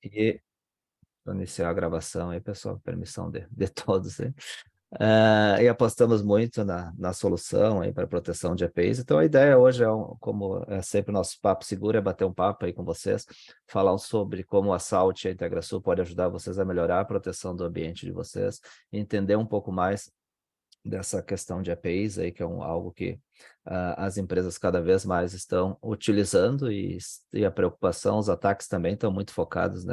E vou iniciar a gravação aí, pessoal, permissão de todos aí. E apostamos muito na solução aí para proteção de APIs. Então, a ideia hoje como é sempre o nosso papo seguro, é bater um papo aí com vocês, falar sobre como a Salt e a IntegraSul pode ajudar vocês a melhorar a proteção do ambiente de vocês, entender um pouco mais dessa questão de APIs aí, que é algo que as empresas cada vez mais estão utilizando e a preocupação, os ataques também estão muito focados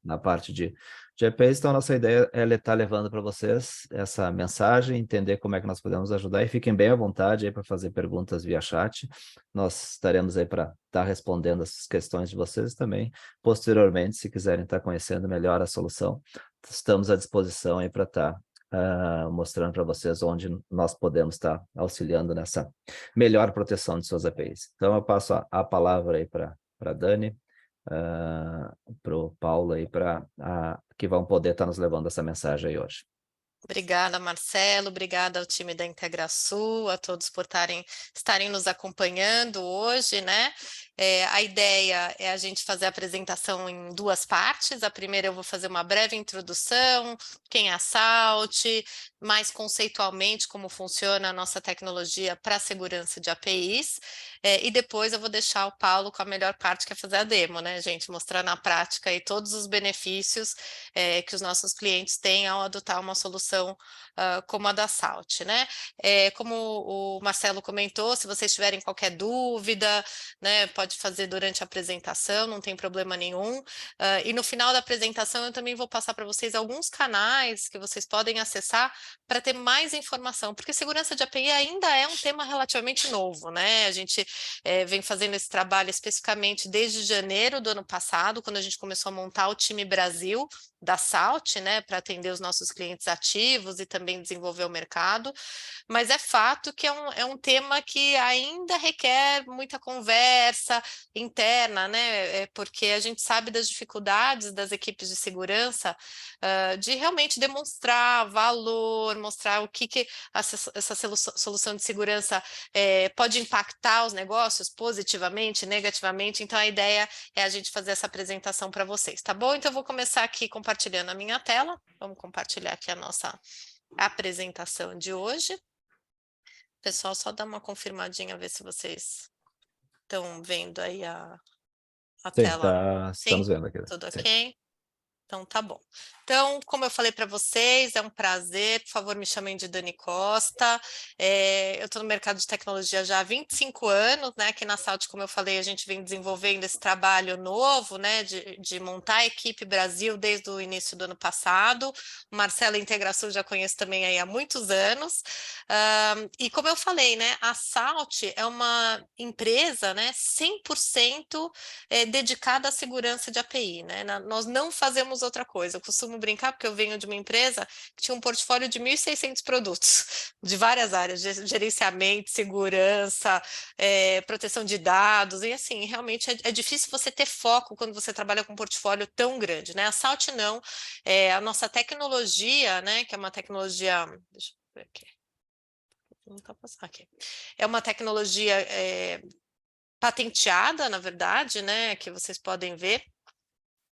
na parte de APIs. Então, a nossa ideia é estar levando para vocês essa mensagem, entender como é que nós podemos ajudar, e fiquem bem à vontade aí para fazer perguntas via chat. Nós estaremos aí para estar respondendo essas questões de vocês também. Posteriormente, se quiserem estar conhecendo melhor a solução, estamos à disposição aí para estar mostrando para vocês onde nós podemos estar auxiliando nessa melhor proteção de suas APIs. Então, eu passo a palavra aí para a Dani, para o Paulo aí, que vão poder estar nos levando essa mensagem aí hoje. Obrigada, Marcelo, obrigada ao time da IntegraSul, a todos por estarem nos acompanhando hoje, né? A ideia é a gente fazer a apresentação em duas partes. A primeira eu vou fazer uma breve introdução, quem é a Salt, mais conceitualmente como funciona a nossa tecnologia para a segurança de APIs, e depois eu vou deixar o Paulo com a melhor parte, que é fazer a demo, né, gente? Mostrar na prática aí todos os benefícios que os nossos clientes têm ao adotar uma solução como a da Salt, né? Como o Marcelo comentou, se vocês tiverem qualquer dúvida, né, pode fazer durante a apresentação, não tem problema nenhum. E no final da apresentação eu também vou passar para vocês alguns canais que vocês podem acessar para ter mais informação, porque segurança de API ainda é um tema relativamente novo, né? A gente vem fazendo esse trabalho especificamente desde janeiro do ano passado, quando a gente começou a montar o time Brasil da Salt, né, para atender os nossos clientes ativos e também desenvolver o mercado, mas é fato que é um tema que ainda requer muita conversa interna, né, porque a gente sabe das dificuldades das equipes de segurança de realmente demonstrar valor, mostrar o que essa solução de segurança pode impactar os negócios positivamente, negativamente. Então, a ideia é a gente fazer essa apresentação para vocês, tá bom? Então, eu vou começar aqui compartilhando a minha tela. Vamos compartilhar aqui a nossa apresentação de hoje. Pessoal, só dá uma confirmadinha, ver se vocês estão vendo aí a Sim, tela. estamos Sim? vendo aqui. Tudo Sim. ok? Então, tá bom. Então, como eu falei para vocês, é um prazer, por favor, me chamem de Dani Costa. Eu estou no mercado de tecnologia já há 25 anos, né? Aqui na Salt, como eu falei, a gente vem desenvolvendo esse trabalho novo, né? De montar a equipe Brasil desde o início do ano passado. O Marcelo IntegraSul já conheço também aí há muitos anos. E como eu falei, né? A Salt é uma empresa, né? 100% dedicada à segurança de API, né? Nós não fazemos outra coisa. Eu costumo brincar porque eu venho de uma empresa que tinha um portfólio de 1.600 produtos, de várias áreas, gerenciamento, segurança, proteção de dados, e assim, realmente é difícil você ter foco quando você trabalha com um portfólio tão grande, né? A Salt não, a nossa tecnologia, né, que é uma tecnologia, deixa eu ver aqui, não tá passando aqui, é uma tecnologia patenteada, na verdade, né, que vocês podem ver.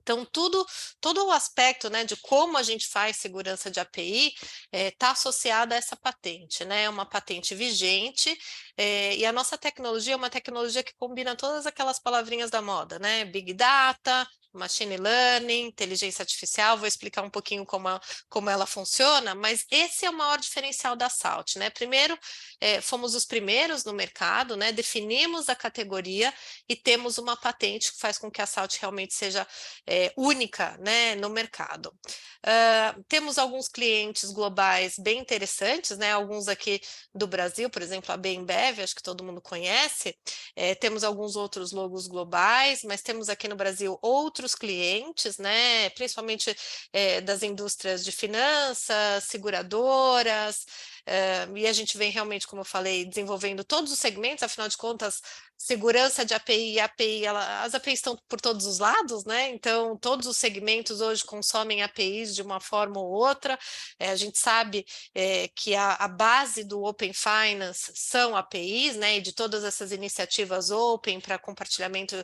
Então, todo o aspecto, né, de como a gente faz segurança de API está associado a essa patente, né? É uma patente vigente, e a nossa tecnologia é uma tecnologia que combina todas aquelas palavrinhas da moda, né? Big Data, Machine Learning, inteligência artificial. Vou explicar um pouquinho como ela funciona, mas esse é o maior diferencial da Salt, né? Primeiro, fomos os primeiros no mercado, né? Definimos a categoria e temos uma patente que faz com que a Salt realmente seja única, né, no mercado. Temos alguns clientes globais bem interessantes, né, alguns aqui do Brasil, por exemplo, a Bembev, acho que todo mundo conhece. Temos alguns outros logos globais, mas temos aqui no Brasil outros clientes, né, principalmente das indústrias de finanças, seguradoras, e a gente vem realmente, como eu falei, desenvolvendo todos os segmentos, afinal de contas, segurança de API e API, as APIs estão por todos os lados, né? Então, todos os segmentos hoje consomem APIs de uma forma ou outra. A gente sabe que a base do Open Finance são APIs, né? E de todas essas iniciativas Open para compartilhamento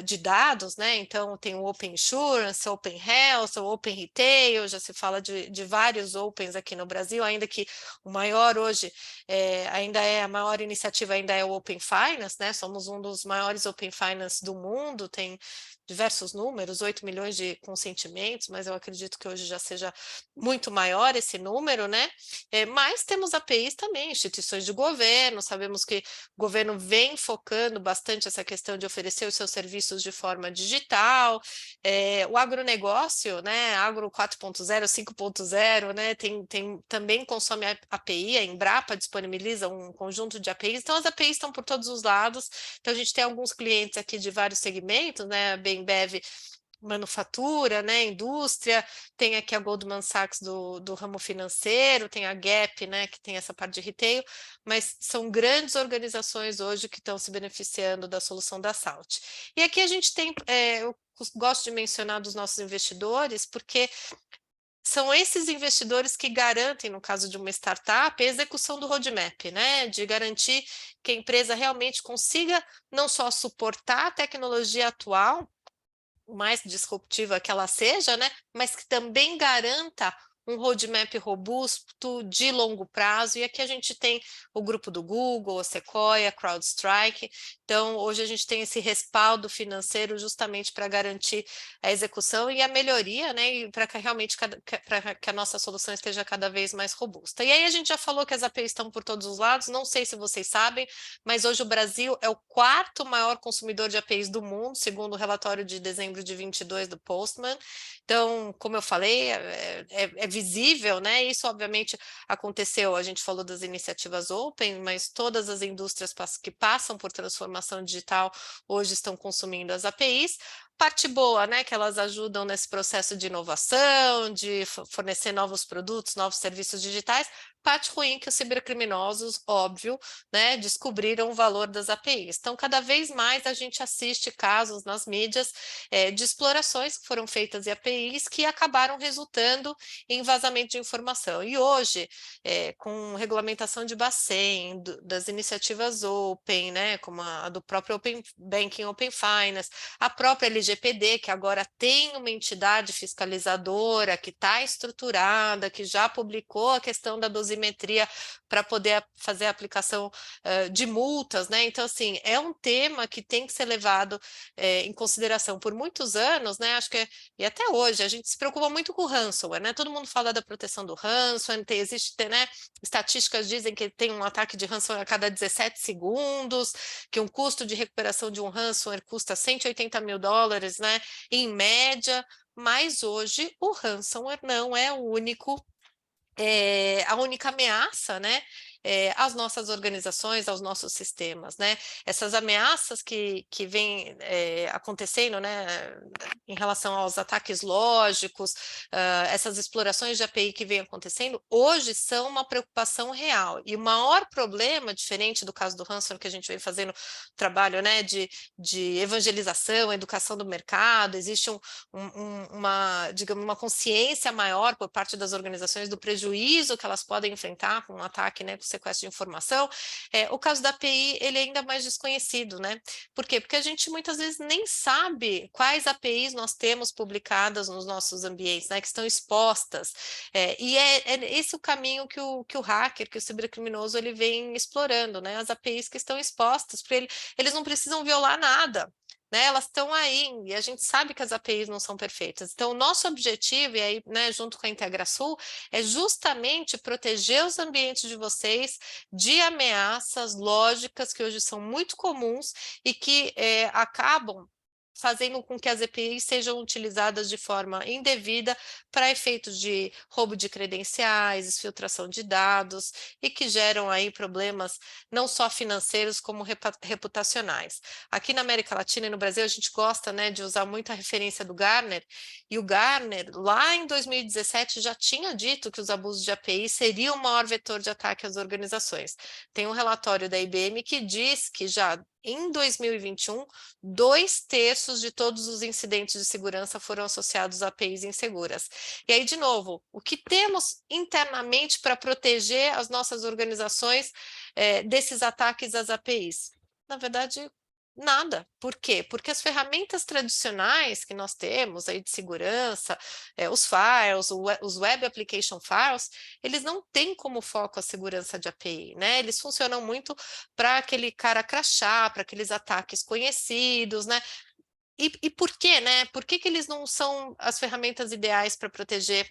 de dados, né? Então, tem o Open Insurance, Open Health, o Open Retail, já se fala de vários Opens aqui no Brasil, ainda que o maior hoje a maior iniciativa ainda é o Open Finance, né? Somos um dos maiores Open Finance do mundo, tem diversos números, 8 milhões de consentimentos, mas eu acredito que hoje já seja muito maior esse número, né? Mas temos APIs também, instituições de governo, sabemos que o governo vem focando bastante essa questão de oferecer os seus serviços de forma digital, o agronegócio, né? Agro 4.0, 5.0, né? Também consome API, a Embrapa disponibiliza um conjunto de APIs, então as APIs estão por todos os lados, então a gente tem alguns clientes aqui de vários segmentos, né? A Bembev manufatura, né, indústria, tem aqui a Goldman Sachs do ramo financeiro, tem a Gap, né, que tem essa parte de retail, mas são grandes organizações hoje que estão se beneficiando da solução da Salt. E aqui a gente tem, eu gosto de mencionar dos nossos investidores, porque são esses investidores que garantem, no caso de uma startup, a execução do roadmap, né? De garantir que a empresa realmente consiga não só suportar a tecnologia atual, mais disruptiva que ela seja, né? Mas que também garanta um roadmap robusto de longo prazo. E aqui a gente tem o grupo do Google, a Sequoia, a CrowdStrike. Então, hoje a gente tem esse respaldo financeiro justamente para garantir a execução e a melhoria, né? E para que realmente para que a nossa solução esteja cada vez mais robusta. E aí a gente já falou que as APIs estão por todos os lados, não sei se vocês sabem, mas hoje o Brasil é o quarto maior consumidor de APIs do mundo, segundo o relatório de dezembro de 22 do Postman. Então, como eu falei, é visível, né? Isso obviamente aconteceu, a gente falou das iniciativas Open, mas todas as indústrias que passam por transformação digital hoje estão consumindo as APIs. Parte boa, né, que elas ajudam nesse processo de inovação, de fornecer novos produtos, novos serviços digitais. Parte ruim que os cibercriminosos, óbvio, né, descobriram o valor das APIs. Então, cada vez mais a gente assiste casos nas mídias de explorações que foram feitas em APIs que acabaram resultando em vazamento de informação. E hoje, com regulamentação de Bacen, das iniciativas Open, né, como a do próprio Open Banking, Open Finance, a própria LGPD, que agora tem uma entidade fiscalizadora que está estruturada, que já publicou a questão da dosimetria para poder fazer a aplicação de multas, né? Então, assim, é um tema que tem que ser levado em consideração por muitos anos, né? Acho que e até hoje a gente se preocupa muito com o ransomware, né? Todo mundo fala da proteção do ransomware, né? Estatísticas dizem que tem um ataque de ransomware a cada 17 segundos, que um custo de recuperação de um ransomware custa $180.000, né? Em média, mas hoje o ransomware não é o único a única ameaça, né, às nossas organizações, aos nossos sistemas, né? Essas ameaças que vêm acontecendo, né, em relação aos ataques lógicos, essas explorações de API que vêm acontecendo, hoje são uma preocupação real. E o maior problema, diferente do caso do ransomware, que a gente vem fazendo trabalho, né, de evangelização, educação do mercado, existe digamos, uma consciência maior por parte das organizações do prejuízo que elas podem enfrentar com um ataque, né, com sequestro de informação. O caso da API, ele é ainda mais desconhecido, né? Por quê? Porque a gente muitas vezes nem sabe quais APIs nós temos publicadas nos nossos ambientes, né, que estão expostas. E é esse o caminho que o hacker, que o cibercriminoso, ele vem explorando, né? As APIs que estão expostas, porque eles não precisam violar nada, né, elas estão aí, e a gente sabe que as APIs não são perfeitas. Então, o nosso objetivo, e aí, né, junto com a IntegraSul, é justamente proteger os ambientes de vocês de ameaças lógicas que hoje são muito comuns e que acabam fazendo com que as EPIs sejam utilizadas de forma indevida para efeitos de roubo de credenciais, exfiltração de dados e que geram aí problemas não só financeiros como reputacionais. Aqui na América Latina e no Brasil a gente gosta, né, de usar muito a referência do Gartner, e o Gartner lá em 2017 já tinha dito que os abusos de API seriam o maior vetor de ataque às organizações. Tem um relatório da IBM que diz que já em 2021, 2/3 de todos os incidentes de segurança foram associados a APIs inseguras. E aí, de novo, o que temos internamente para proteger as nossas organizações desses ataques às APIs? Na verdade, nada. Por quê? Porque as ferramentas tradicionais que nós temos aí de segurança, os files, os Web Application Files, eles não têm como foco a segurança de API, né? Eles funcionam muito para aquele cara crachá, para aqueles ataques conhecidos, né? E por quê, né? Por que eles não são as ferramentas ideais para proteger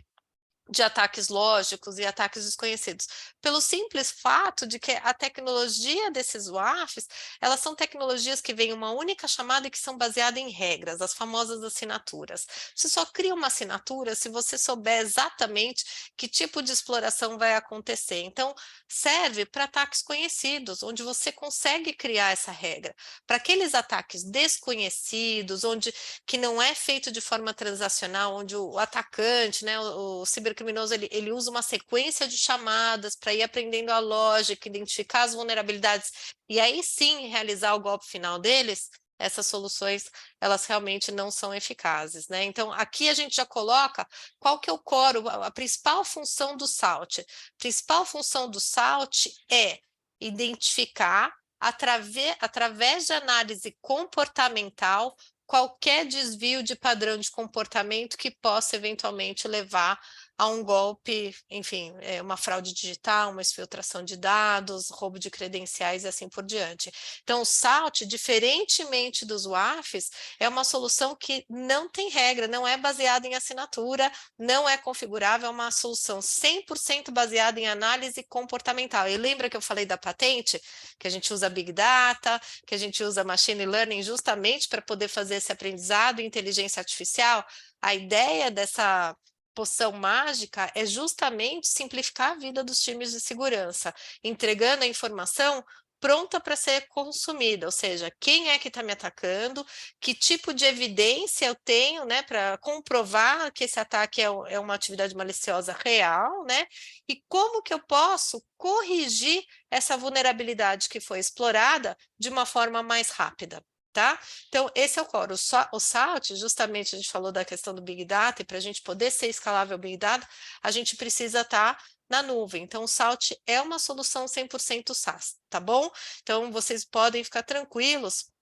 de ataques lógicos e ataques desconhecidos? Pelo simples fato de que a tecnologia desses WAFs, elas são tecnologias que vêm uma única chamada e que são baseadas em regras, as famosas assinaturas. Você só cria uma assinatura se você souber exatamente que tipo de exploração vai acontecer. Então, serve para ataques conhecidos, onde você consegue criar essa regra. Para aqueles ataques desconhecidos, onde que não é feito de forma transacional, onde o atacante, né, o cibercriminoso, ele usa uma sequência de chamadas para ir aprendendo a lógica, identificar as vulnerabilidades e aí sim realizar o golpe final deles, essas soluções, elas realmente não são eficazes, né? Então, aqui a gente já coloca qual que é o core, a principal função do SALT. A principal função do SALT é identificar, através de análise comportamental, qualquer desvio de padrão de comportamento que possa eventualmente levar a um golpe, enfim, uma fraude digital, uma exfiltração de dados, roubo de credenciais e assim por diante. Então, o SALT, diferentemente dos WAFs, é uma solução que não tem regra, não é baseada em assinatura, não é configurável, é uma solução 100% baseada em análise comportamental. E lembra que eu falei da patente? Que a gente usa Big Data, que a gente usa Machine Learning justamente para poder fazer esse aprendizado em inteligência artificial? A ideia dessa poção mágica é justamente simplificar a vida dos times de segurança, entregando a informação pronta para ser consumida, ou seja, quem é que está me atacando, que tipo de evidência eu tenho, né, para comprovar que esse ataque é uma atividade maliciosa real, né, e como que eu posso corrigir essa vulnerabilidade que foi explorada de uma forma mais rápida. Tá? Então, esse é o core. O SALT, justamente a gente falou da questão do Big Data, e para a gente poder ser escalável Big Data, a gente precisa estar na nuvem. Então, o SALT é uma solução 100% SaaS, tá bom? Então, vocês podem ficar tranquilos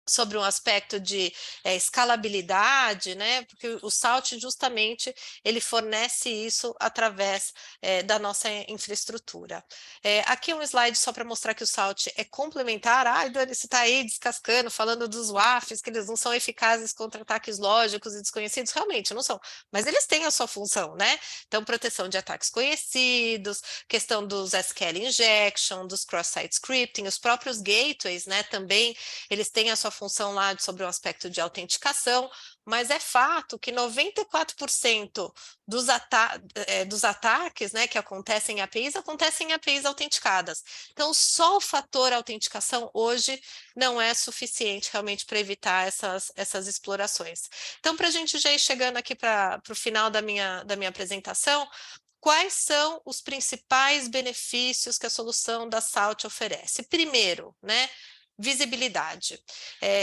sobre um aspecto de escalabilidade, né? Porque o SALT justamente ele fornece isso através da nossa infraestrutura. Aqui um slide só para mostrar que o SALT é complementar. Ai, Dani, você está aí descascando, falando dos WAFs, que eles não são eficazes contra ataques lógicos e desconhecidos. Realmente, não são, mas eles têm a sua função, né? Então, proteção de ataques conhecidos, questão dos SQL injection, dos cross-site scripting, os próprios gateways, né? Também eles têm a sua função lá sobre o aspecto de autenticação, mas é fato que 94% dos ataques, né, que acontecem em APIs autenticadas. Então, só o fator autenticação hoje não é suficiente realmente para evitar essas explorações. Então, para a gente já ir chegando aqui para o final da minha apresentação, quais são os principais benefícios que a solução da SALT oferece? Primeiro, né, visibilidade.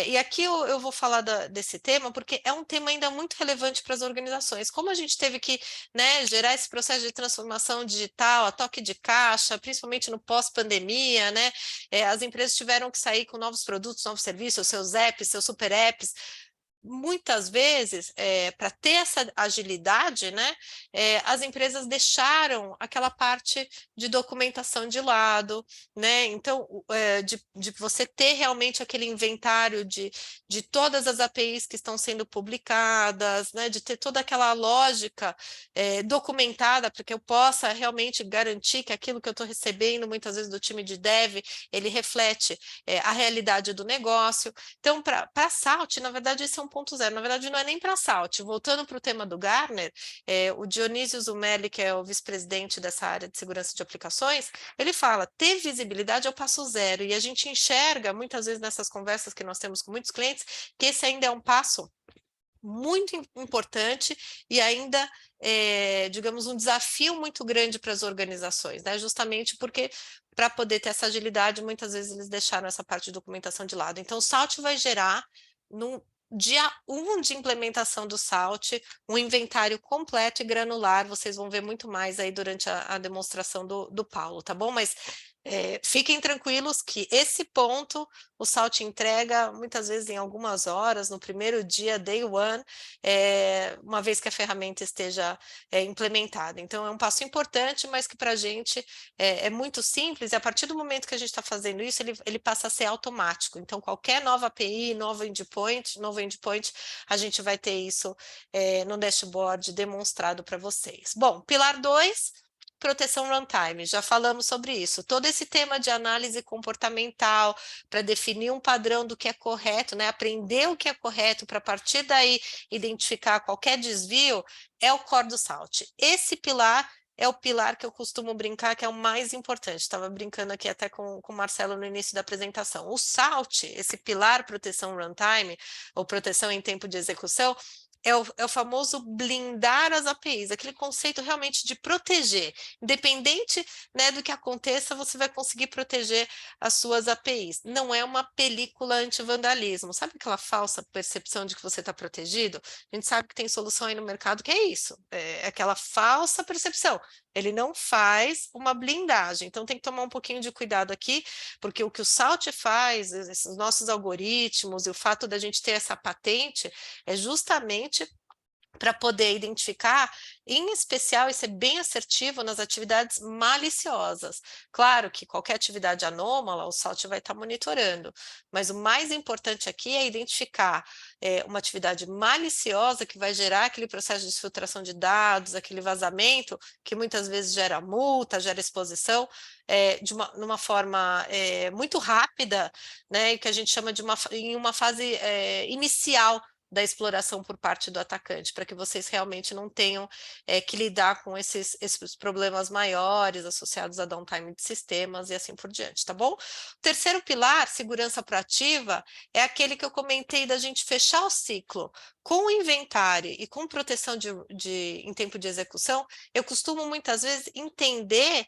E aqui eu vou falar desse tema porque é um tema ainda muito relevante para as organizações. Como a gente teve que, né, gerar esse processo de transformação digital, a toque de caixa, principalmente no pós-pandemia, né, as empresas tiveram que sair com novos produtos, novos serviços, seus apps, seus super apps. muitas vezes, para ter essa agilidade, né, as empresas deixaram aquela parte de documentação de lado, né? Então, de você ter realmente aquele inventário de todas as APIs que estão sendo publicadas, né, de ter toda aquela lógica documentada para que eu possa realmente garantir que aquilo que eu estou recebendo, muitas vezes do time de dev, ele reflete a realidade do negócio. Então, para a Salt, na verdade, esse é um ponto zero. Na verdade, não é nem para a Salt. Voltando para o tema do Gartner, o Dionísio Zumelli, que é o vice-presidente dessa área de segurança de aplicações, ele fala, ter visibilidade é o passo zero. E a gente enxerga, muitas vezes nessas conversas que nós temos com muitos clientes, que esse ainda é um passo muito importante e ainda, digamos, um desafio muito grande para as organizações, né? Justamente porque, para poder ter essa agilidade, muitas vezes eles deixaram essa parte de documentação de lado. Então, o Salt vai gerar, no dia 1 de implementação do Salt, um inventário completo e granular. Vocês vão ver muito mais aí durante a demonstração do Paulo, tá bom? Mas fiquem tranquilos que esse ponto o Salt entrega muitas vezes em algumas horas, no primeiro dia, day one, uma vez que a ferramenta esteja implementada. Então, é um passo importante, mas que para a gente é muito simples, e a partir do momento que a gente está fazendo isso, ele passa a ser automático. Então, qualquer nova API, novo endpoint, a gente vai ter isso no dashboard demonstrado para vocês. Bom, pilar 2, proteção runtime, já falamos sobre isso. Todo esse tema de análise comportamental, para definir um padrão do que é correto, né? Aprender o que é correto, para a partir daí identificar qualquer desvio, é o core do Salt. Esse pilar é o pilar que eu costumo brincar que é o mais importante. Estava brincando aqui até com o Marcelo no início da apresentação. O Salt, esse pilar proteção runtime, ou proteção em tempo de execução, é o famoso blindar as APIs, aquele conceito realmente de proteger. Independente, né, do que aconteça, você vai conseguir proteger as suas APIs. Não é uma película anti-vandalismo. Sabe aquela falsa percepção de que você está protegido? A gente sabe que tem solução aí no mercado que é isso. É aquela falsa percepção. Ele não faz uma blindagem. Então, tem que tomar um pouquinho de cuidado aqui, porque o que o Salt faz, esses nossos algoritmos e o fato da gente ter essa patente, é justamente para poder identificar, em especial, e ser bem assertivo nas atividades maliciosas. Claro que qualquer atividade anômala, o Salt vai estar monitorando, mas o mais importante aqui é identificar uma atividade maliciosa que vai gerar aquele processo de filtração de dados, aquele vazamento, que muitas vezes gera multa, gera exposição, numa forma muito rápida, né, e que a gente chama de em uma fase inicial da exploração por parte do atacante, para que vocês realmente não tenham que lidar com esses problemas maiores associados a downtime de sistemas e assim por diante, tá bom? O terceiro pilar, segurança proativa, é aquele que eu comentei da gente fechar o ciclo com o inventário e com proteção em tempo de execução. Eu costumo muitas vezes entender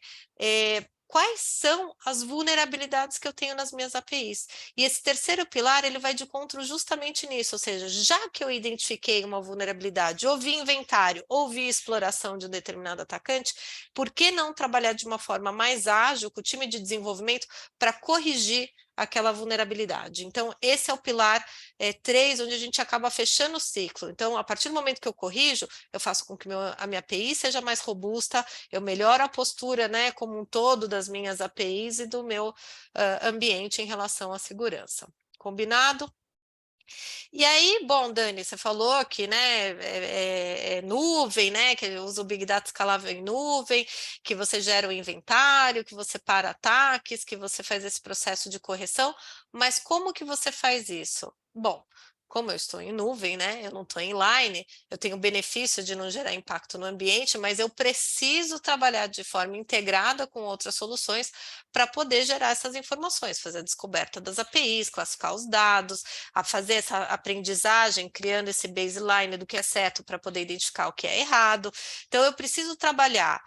quais são as vulnerabilidades que eu tenho nas minhas APIs. E esse terceiro pilar, ele vai de encontro justamente nisso, ou seja, já que eu identifiquei uma vulnerabilidade, ou vi inventário, ou vi exploração de um determinado atacante, por que não trabalhar de uma forma mais ágil com o time de desenvolvimento para corrigir aquela vulnerabilidade? Então, esse é o pilar 3, onde a gente acaba fechando o ciclo. Então, a partir do momento que eu corrijo, eu faço com que a minha API seja mais robusta, eu melhoro a postura, né, como um todo das minhas APIs e do meu ambiente em relação à segurança. Combinado? E aí, bom, Dani, você falou que, né, nuvem, né, que usa o Big Data escalável em nuvem, que você gera o inventário, que você para ataques, que você faz esse processo de correção, mas como que você faz isso? Bom, como eu estou em nuvem, né, eu não estou em line, eu tenho o benefício de não gerar impacto no ambiente, mas eu preciso trabalhar de forma integrada com outras soluções para poder gerar essas informações, fazer a descoberta das APIs, classificar os dados, a fazer essa aprendizagem, criando esse baseline do que é certo para poder identificar o que é errado. Então, eu preciso trabalhar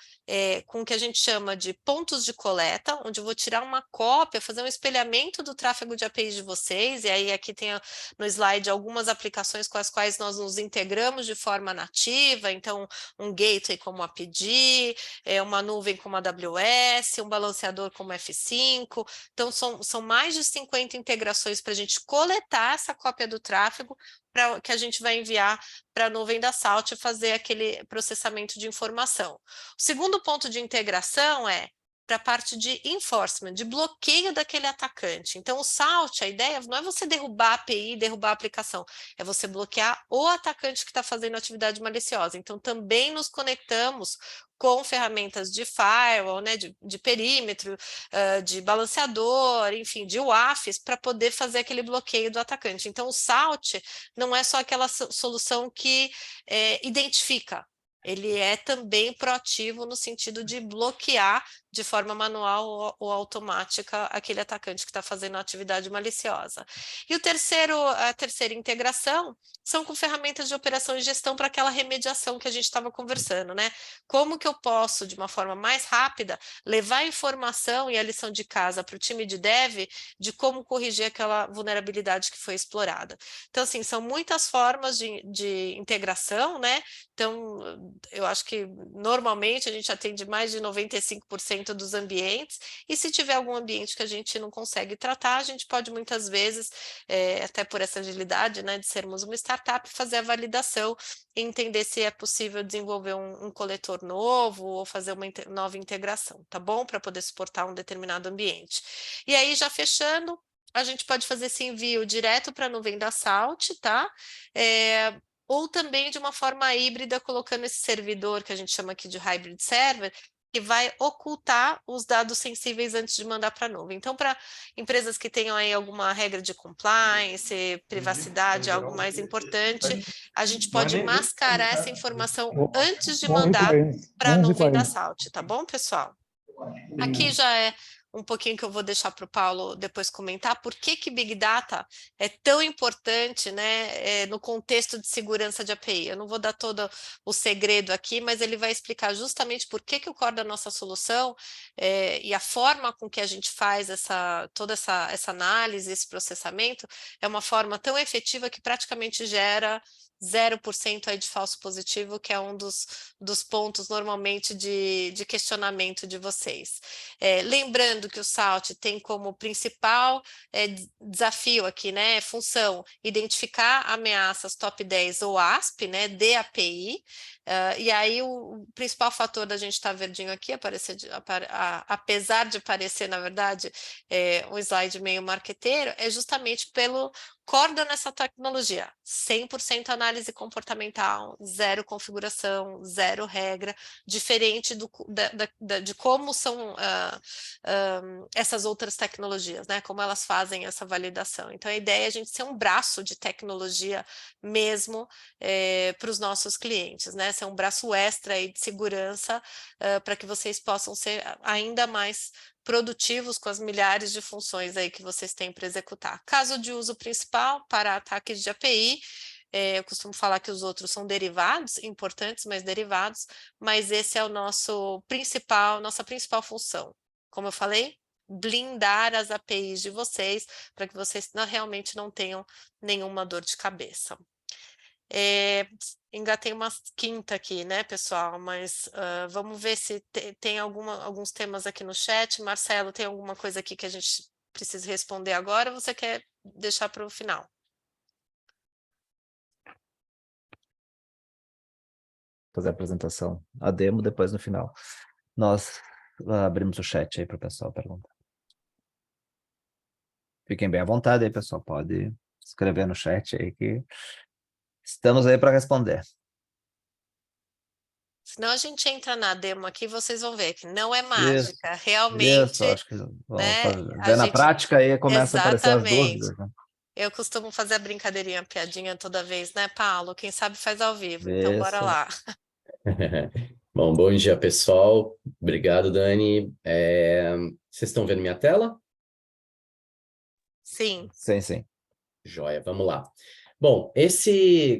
com o que a gente chama de pontos de coleta, onde eu vou tirar uma cópia, fazer um espelhamento do tráfego de APIs de vocês, e aí aqui tem no slide algumas aplicações com as quais nós nos integramos de forma nativa, então um gateway como a APD, uma nuvem como a AWS, um balanceador como F5, então são mais de 50 integrações para a gente coletar essa cópia do tráfego, que a gente vai enviar para a nuvem da Salt e fazer aquele processamento de informação. O segundo ponto de integração é para a parte de enforcement, de bloqueio daquele atacante. Então, o Salt, a ideia não é você derrubar a API, derrubar a aplicação, é você bloquear o atacante que está fazendo atividade maliciosa. Então, também nos conectamos com ferramentas de firewall, né, de perímetro, de balanceador, enfim, de WAFs, para poder fazer aquele bloqueio do atacante. Então, o Salt não é só aquela solução que identifica, ele é também proativo no sentido de bloquear de forma manual ou automática aquele atacante que está fazendo a atividade maliciosa. E a terceira integração são com ferramentas de operação e gestão para aquela remediação que a gente estava conversando, né? Como que eu posso, de uma forma mais rápida, levar a informação e a lição de casa para o time de dev de como corrigir aquela vulnerabilidade que foi explorada. Então, assim, são muitas formas de integração, né? Então, eu acho que normalmente a gente atende mais de 95% dos ambientes, e se tiver algum ambiente que a gente não consegue tratar, a gente pode muitas vezes, até por essa agilidade, né, de sermos uma startup, fazer a validação e entender se é possível desenvolver um coletor novo ou fazer uma nova integração, tá bom? Para poder suportar um determinado ambiente. E aí, já fechando, a gente pode fazer esse envio direto para a nuvem da Salt, tá? Ou também de uma forma híbrida, colocando esse servidor que a gente chama aqui de hybrid server, que vai ocultar os dados sensíveis antes de mandar para a nuvem. Então, para empresas que tenham aí alguma regra de compliance, privacidade, algo mais importante, a gente pode mascarar essa informação antes de mandar para a nuvem da Salt, tá bom, pessoal? Aqui já é um pouquinho que eu vou deixar para o Paulo depois comentar por que Big Data é tão importante, né, no contexto de segurança de API. Eu não vou dar todo o segredo aqui, mas ele vai explicar justamente por que o core da nossa solução e a forma com que a gente faz toda essa análise, esse processamento, é uma forma tão efetiva que praticamente gera 0% aí de falso positivo, que é um dos pontos normalmente de questionamento de vocês. Lembrando que o Salt tem como principal desafio aqui, né, função, identificar ameaças top 10 ou ASP, né, de API, e aí o principal fator da gente estar verdinho aqui, apesar de parecer, na verdade, um slide meio marqueteiro, é justamente pelo core nessa tecnologia, 100% análise comportamental, zero configuração, zero regra, diferente de como são essas outras tecnologias, né? Como elas fazem essa validação. Então, a ideia é a gente ser um braço de tecnologia mesmo para os nossos clientes, né? Ser um braço extra aí de segurança para que vocês possam ser ainda mais produtivos com as milhares de funções aí que vocês têm para executar. Caso de uso principal para ataques de API, eu costumo falar que os outros são derivados, importantes, mas derivados, mas esse é o nossa principal função. Como eu falei, blindar as APIs de vocês para que vocês realmente não tenham nenhuma dor de cabeça. Engatei uma quinta aqui, né, pessoal? Mas vamos ver se tem alguns temas aqui no chat. Marcelo, tem alguma coisa aqui que a gente precisa responder agora ou você quer deixar para o final? Fazer a apresentação, a demo, depois no final. Nós abrimos o chat aí para o pessoal perguntar. Fiquem bem à vontade aí, pessoal. Pode escrever no chat aí que estamos aí para responder. Senão a gente entra na demo aqui, vocês vão ver que não é mágica, realmente, isso, acho que vamos né? ver na prática aí começam a aparecer as Exatamente. dúvidas, né? Eu costumo fazer a brincadeirinha, a piadinha toda vez, né, Paulo? Quem sabe faz ao vivo, então bora Isso. lá. Bom dia, pessoal. Obrigado, Dani. Vocês estão vendo minha tela? Sim. Sim. Joia, vamos lá. Bom,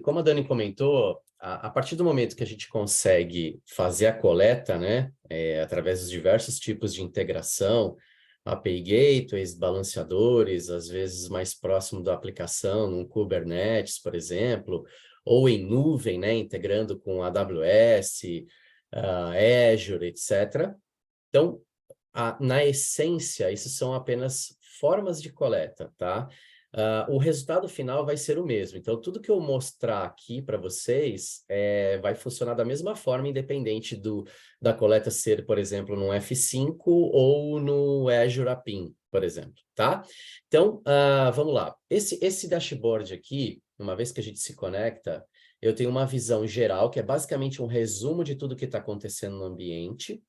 como a Dani comentou, a partir do momento que a gente consegue fazer a coleta, né, através dos diversos tipos de integração, API gateways, balanceadores, às vezes mais próximo da aplicação, num Kubernetes, por exemplo, ou em nuvem, né, integrando com AWS, Azure, etc. Então, na essência, isso são apenas formas de coleta, tá? o resultado final vai ser o mesmo. Então, tudo que eu mostrar aqui para vocês vai funcionar da mesma forma, independente da coleta ser, por exemplo, no F5 ou no Azure APIM, por exemplo, tá? Então, vamos lá. Esse dashboard aqui, uma vez que a gente se conecta, eu tenho uma visão geral, que é basicamente um resumo de tudo que está acontecendo no ambiente.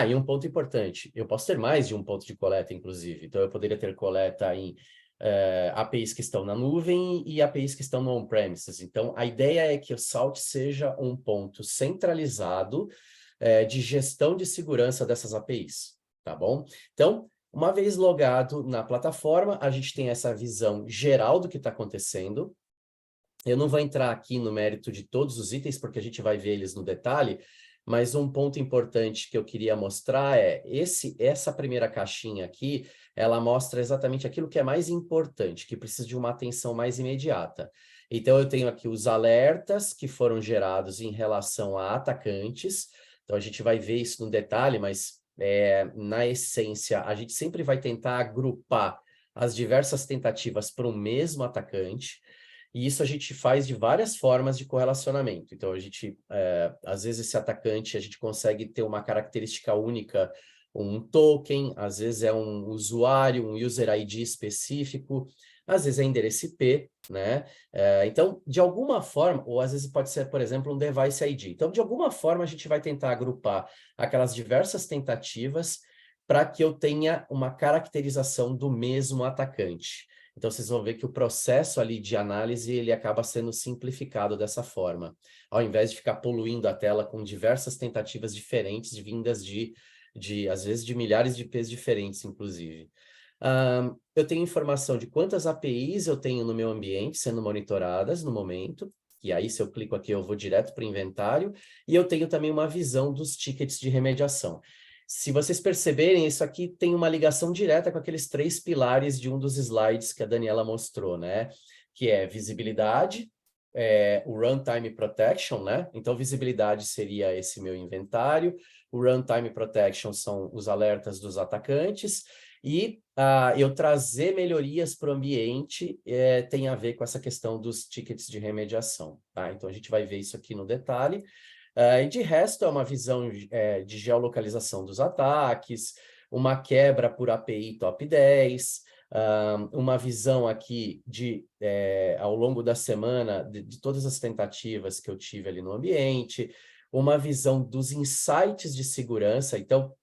E um ponto importante, eu posso ter mais de um ponto de coleta, inclusive. Então, eu poderia ter coleta em APIs que estão na nuvem e APIs que estão no on-premises. Então, a ideia é que o Salt seja um ponto centralizado de gestão de segurança dessas APIs, tá bom? Então, uma vez logado na plataforma, a gente tem essa visão geral do que está acontecendo. Eu não vou entrar aqui no mérito de todos os itens, porque a gente vai ver eles no detalhe, mas um ponto importante que eu queria mostrar é essa primeira caixinha aqui, ela mostra exatamente aquilo que é mais importante, que precisa de uma atenção mais imediata. Então, eu tenho aqui os alertas que foram gerados em relação a atacantes. Então, a gente vai ver isso no detalhe, mas na essência, a gente sempre vai tentar agrupar as diversas tentativas para o mesmo atacante. E isso a gente faz de várias formas de correlacionamento. Então, a gente, às vezes, esse atacante, a gente consegue ter uma característica única, um token, às vezes é um usuário, um user ID específico, às vezes é endereço IP, né? Então, de alguma forma, ou às vezes pode ser, por exemplo, um device ID. Então, de alguma forma, a gente vai tentar agrupar aquelas diversas tentativas para que eu tenha uma caracterização do mesmo atacante. Então, vocês vão ver que o processo ali de análise, ele acaba sendo simplificado dessa forma. Ao invés de ficar poluindo a tela com diversas tentativas diferentes, vindas às vezes, de milhares de IPs diferentes, inclusive. Eu tenho informação de quantas APIs eu tenho no meu ambiente sendo monitoradas no momento, e aí, se eu clico aqui, eu vou direto para o inventário, e eu tenho também uma visão dos tickets de remediação. Se vocês perceberem, isso aqui tem uma ligação direta com aqueles 3 pilares de um dos slides que a Daniela mostrou, né? Que é visibilidade, o Runtime Protection, né? Então, visibilidade seria esse meu inventário, o Runtime Protection são os alertas dos atacantes, e eu trazer melhorias para o ambiente tem a ver com essa questão dos tickets de remediação, tá? Então, a gente vai ver isso aqui no detalhe. E de resto, é uma visão de geolocalização dos ataques, uma quebra por API top 10, uma visão aqui ao longo da semana de todas as tentativas que eu tive ali no ambiente, uma visão dos insights de segurança. Então,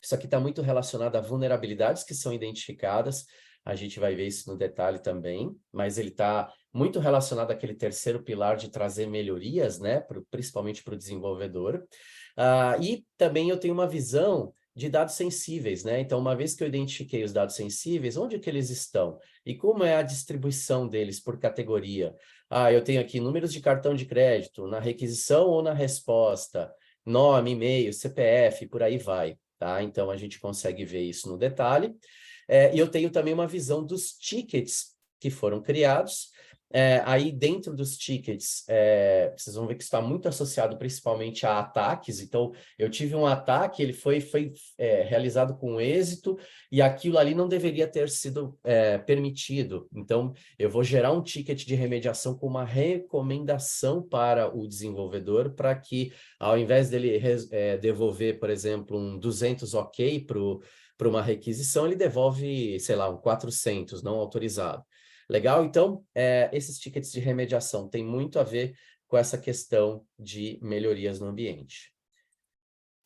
isso aqui está muito relacionado a vulnerabilidades que são identificadas, a gente vai ver isso no detalhe também, mas ele está muito relacionado àquele terceiro pilar de trazer melhorias, né, principalmente para o desenvolvedor. E também eu tenho uma visão de dados sensíveis, né? Então, uma vez que eu identifiquei os dados sensíveis, onde é que eles estão? E como é a distribuição deles por categoria? Eu tenho aqui números de cartão de crédito, na requisição ou na resposta, nome, e-mail, CPF, por aí vai, tá? Então, a gente consegue ver isso no detalhe. E eu tenho também uma visão dos tickets que foram criados. Aí, dentro dos tickets, vocês vão ver que está muito associado principalmente a ataques. Então, eu tive um ataque, ele foi realizado com êxito, e aquilo ali não deveria ter sido permitido. Então, eu vou gerar um ticket de remediação com uma recomendação para o desenvolvedor, para que, ao invés dele devolver, por exemplo, um 200 OK para uma requisição, ele devolve, sei lá, um 400 não autorizado. Legal? Então, esses tickets de remediação têm muito a ver com essa questão de melhorias no ambiente.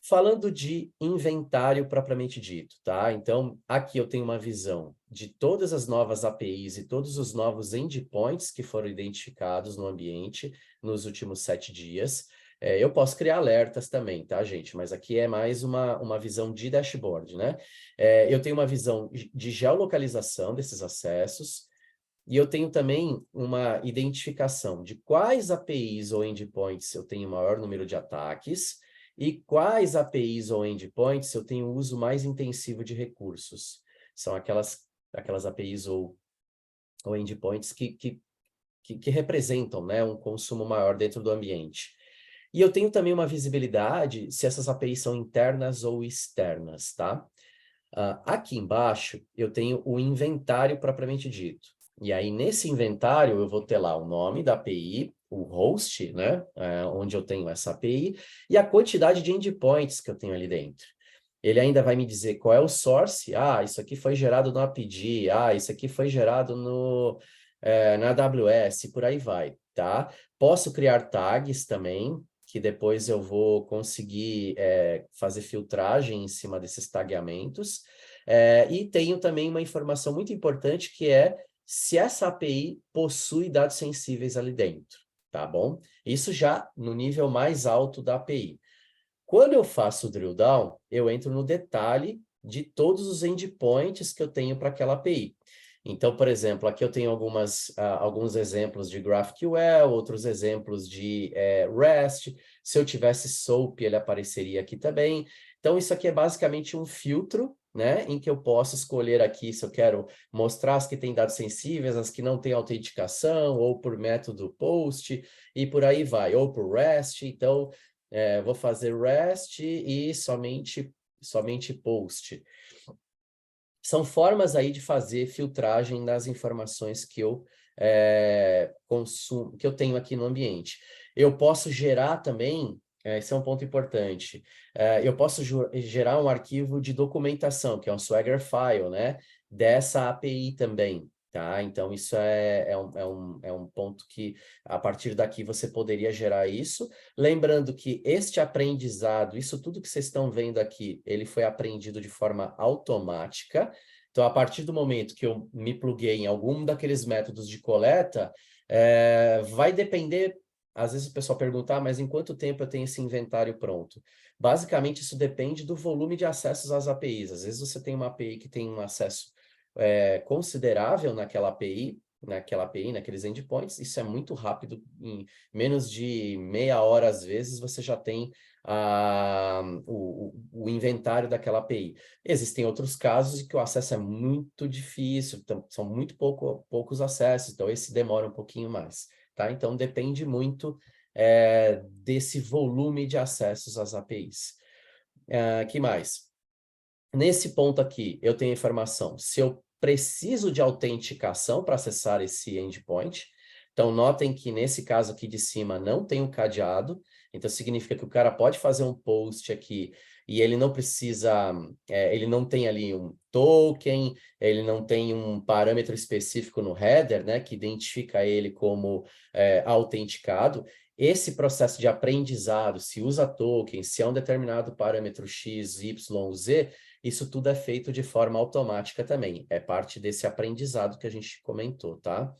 Falando de inventário propriamente dito, tá? Então, aqui eu tenho uma visão de todas as novas APIs e todos os novos endpoints que foram identificados no ambiente nos últimos 7 dias. Eu posso criar alertas também, tá, gente? Mas aqui é mais uma visão de dashboard, né? Eu tenho uma visão de geolocalização desses acessos, e eu tenho também uma identificação de quais APIs ou endpoints eu tenho maior número de ataques e quais APIs ou endpoints eu tenho uso mais intensivo de recursos. São aquelas APIs ou endpoints que representam, né, um consumo maior dentro do ambiente. E eu tenho também uma visibilidade se essas APIs são internas ou externas, tá? Aqui embaixo, eu tenho o inventário propriamente dito. E aí, nesse inventário, eu vou ter lá o nome da API, o host, né, onde eu tenho essa API, e a quantidade de endpoints que eu tenho ali dentro. Ele ainda vai me dizer qual é o source. Isso aqui foi gerado no APG. Isso aqui foi gerado na AWS, por aí vai, tá? Posso criar tags também, que depois eu vou conseguir fazer filtragem em cima desses tagueamentos. E tenho também uma informação muito importante, que é se essa API possui dados sensíveis ali dentro, tá bom? Isso já no nível mais alto da API. Quando eu faço o drill down, eu entro no detalhe de todos os endpoints que eu tenho para aquela API. Então, por exemplo, aqui eu tenho alguns exemplos de GraphQL, outros exemplos de REST. Se eu tivesse SOAP, ele apareceria aqui também. Então, isso aqui é basicamente um filtro, né, em que eu posso escolher aqui se eu quero mostrar as que têm dados sensíveis, as que não têm autenticação, ou por método POST, e por aí vai, ou por REST. Então, vou fazer REST e somente POST. São formas aí de fazer filtragem das informações que eu consumo, que eu tenho aqui no ambiente. Eu posso gerar também, esse é um ponto importante, eu posso gerar um arquivo de documentação, que é um Swagger file, né, dessa API também, tá? Então, isso é um ponto que, a partir daqui, você poderia gerar isso. Lembrando que este aprendizado, isso tudo que vocês estão vendo aqui, ele foi aprendido de forma automática. Então, a partir do momento que eu me pluguei em algum daqueles métodos de coleta, vai depender. Às vezes o pessoal pergunta, mas em quanto tempo eu tenho esse inventário pronto? Basicamente, isso depende do volume de acessos às APIs. Às vezes você tem uma API que tem um acesso considerável naquela API, naqueles endpoints. Isso é muito rápido, em menos de meia hora, às vezes, você já tem o inventário daquela API. Existem outros casos em que o acesso é muito difícil, então, são muito poucos acessos, então esse demora um pouquinho mais, tá? Então depende muito desse volume de acessos às APIs. Que mais? Nesse ponto aqui, eu tenho informação se eu preciso de autenticação para acessar esse endpoint. Então, notem que nesse caso aqui de cima não tem um cadeado. Então, significa que o cara pode fazer um post aqui e ele não precisa, ele não tem ali um token, ele não tem um parâmetro específico no header, né, que identifica ele como autenticado. Esse processo de aprendizado, se usa token, se é um determinado parâmetro X, Y, Z, isso tudo é feito de forma automática também. É parte desse aprendizado que a gente comentou, tá?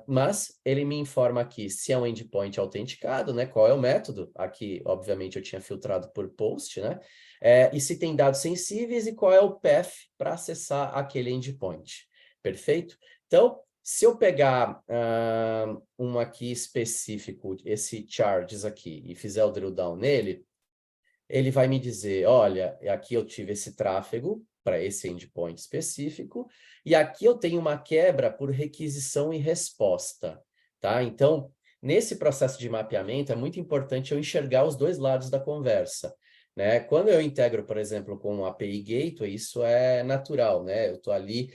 Mas ele me informa aqui se é um endpoint autenticado, né? Qual é o método? Aqui, obviamente, eu tinha filtrado por post, né? E se tem dados sensíveis e qual é o path para acessar aquele endpoint. Perfeito? Então, se eu pegar um aqui específico, esse charges aqui, e fizer o drill down nele, ele vai me dizer, olha, aqui eu tive esse tráfego para esse endpoint específico, e aqui eu tenho uma quebra por requisição e resposta, tá? Então, nesse processo de mapeamento, é muito importante eu enxergar os dois lados da conversa, né? Quando eu integro, por exemplo, com um API Gateway, isso é natural, né? Eu estou ali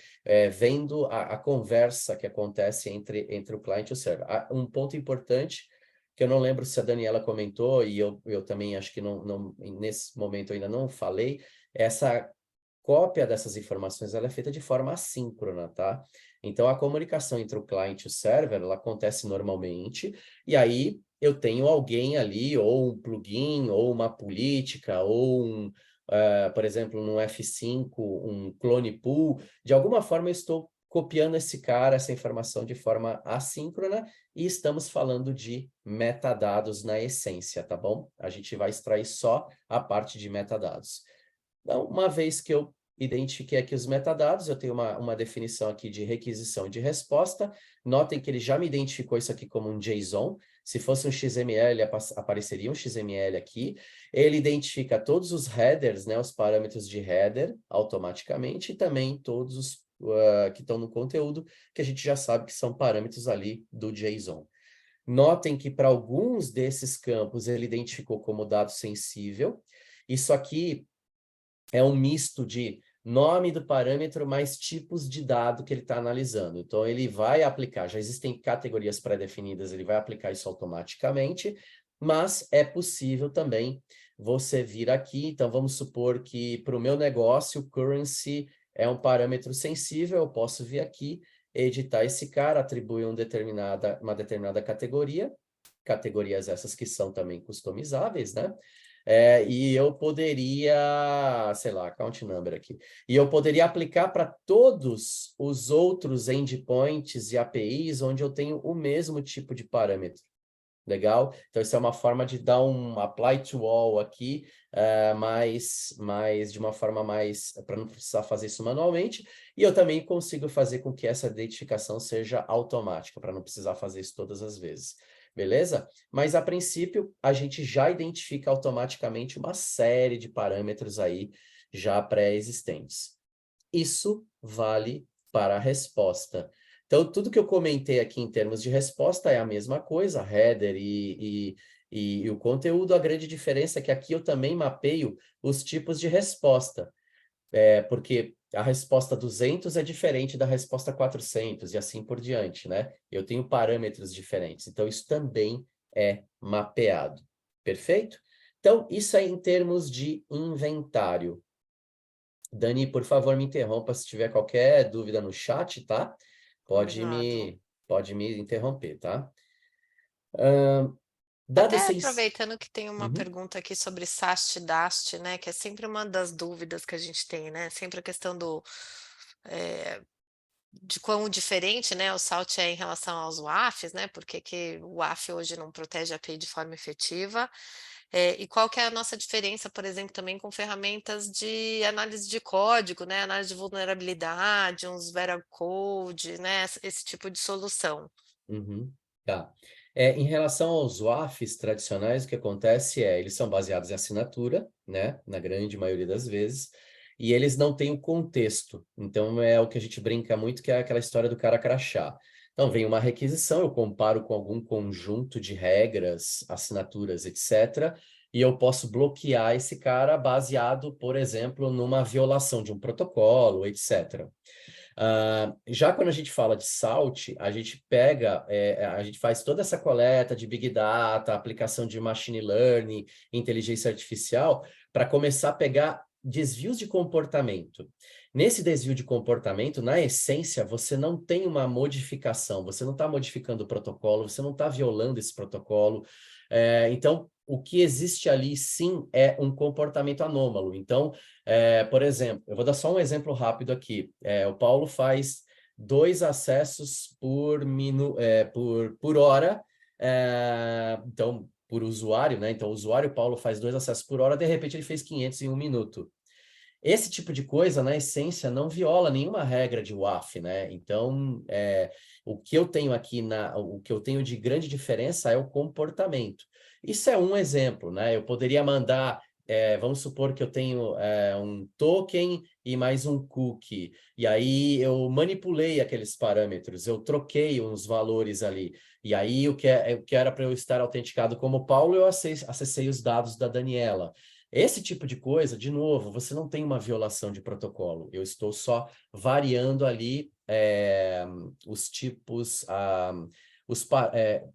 vendo a conversa que acontece entre o cliente e o server. Um ponto importante que eu não lembro se a Daniela comentou, e eu também acho que nesse momento eu ainda não falei, essa cópia dessas informações ela é feita de forma assíncrona, tá? Então, a comunicação entre o cliente e o server, ela acontece normalmente, e aí eu tenho alguém ali, ou um plugin, ou uma política, ou por exemplo, no F5, um clone pool, de alguma forma eu estou copiando esse cara, essa informação de forma assíncrona, e estamos falando de metadados na essência, tá bom? A gente vai extrair só a parte de metadados. Então, uma vez que eu identifiquei aqui os metadados, eu tenho uma definição aqui de requisição e de resposta. Notem que ele já me identificou isso aqui como um JSON. Se fosse um XML, apareceria um XML aqui. Ele identifica todos os headers, né, os parâmetros de header, automaticamente, e também todos os que estão no conteúdo, que a gente já sabe que são parâmetros ali do JSON. Notem que para alguns desses campos ele identificou como dado sensível. Isso aqui é um misto de nome do parâmetro mais tipos de dado que ele está analisando. Então, ele vai aplicar, já existem categorias pré-definidas, ele vai aplicar isso automaticamente, mas é possível também você vir aqui. Então, vamos supor que para o meu negócio, currency é um parâmetro sensível, eu posso vir aqui, editar esse cara, atribuir uma determinada categoria, categorias essas que são também customizáveis, né? E eu poderia, sei lá, count number aqui, e eu poderia aplicar para todos os outros endpoints e APIs onde eu tenho o mesmo tipo de parâmetro. Legal? Então, isso é uma forma de dar um apply to all aqui, mas de uma forma mais, para não precisar fazer isso manualmente, e eu também consigo fazer com que essa identificação seja automática, para não precisar fazer isso todas as vezes. Beleza? Mas, a princípio, a gente já identifica automaticamente uma série de parâmetros aí já pré-existentes. Isso vale para a resposta. Então, tudo que eu comentei aqui em termos de resposta é a mesma coisa, header e o conteúdo. A grande diferença é que aqui eu também mapeio os tipos de resposta, porque a resposta 200 é diferente da resposta 400 e assim por diante, né? Eu tenho parâmetros diferentes, então isso também é mapeado. Perfeito? Então, isso é em termos de inventário. Dani, por favor, me interrompa se tiver qualquer dúvida no chat, tá? Pode Combinado. me interromper, tá? Dado Até esses... aproveitando que tem uma Uhum, pergunta aqui sobre SAST e DAST, né? Que é sempre uma das dúvidas que a gente tem, né? Sempre a questão de quão diferente, né, o SALT é em relação aos WAFs, né? Por que que o WAF hoje não protege a API de forma efetiva? E qual que é a nossa diferença, por exemplo, também com ferramentas de análise de código, né? Análise de vulnerabilidade, uns Veracode, né? Esse tipo de solução. uhum, tá. Em relação aos WAFs tradicionais, o que acontece eles são baseados em assinatura, né? Na grande maioria das vezes, e eles não têm o contexto. Então, é o que a gente brinca muito, que é aquela história do cara crachá. Então, vem uma requisição, eu comparo com algum conjunto de regras, assinaturas, etc., e eu posso bloquear esse cara baseado, por exemplo, numa violação de um protocolo, etc. Já quando a gente fala de SALT, a gente pega, a gente faz toda essa coleta de Big Data, aplicação de Machine Learning, inteligência artificial, para começar a pegar desvios de comportamento. Nesse desvio de comportamento, na essência, você não tem uma modificação, você não está modificando o protocolo, você não está violando esse protocolo. Então, o que existe ali, sim, é um comportamento anômalo. Então, por exemplo, eu vou dar só um exemplo rápido aqui. O Paulo faz 2 acessos por hora, então, por usuário, né? Então, o usuário Paulo faz 2 acessos por hora, de repente ele fez 500 em 1 minuto. Esse tipo de coisa, na essência, não viola nenhuma regra de WAF, né? Então, o que eu tenho aqui, o que eu tenho de grande diferença é o comportamento. Isso é um exemplo, né? Eu poderia mandar, vamos supor que eu tenho um token e mais um cookie, e aí eu manipulei aqueles parâmetros, eu troquei uns valores ali, e aí o que era para eu estar autenticado como Paulo, eu acessei os dados da Daniela. Esse tipo de coisa, de novo, você não tem uma violação de protocolo. Eu estou só variando ali os tipos,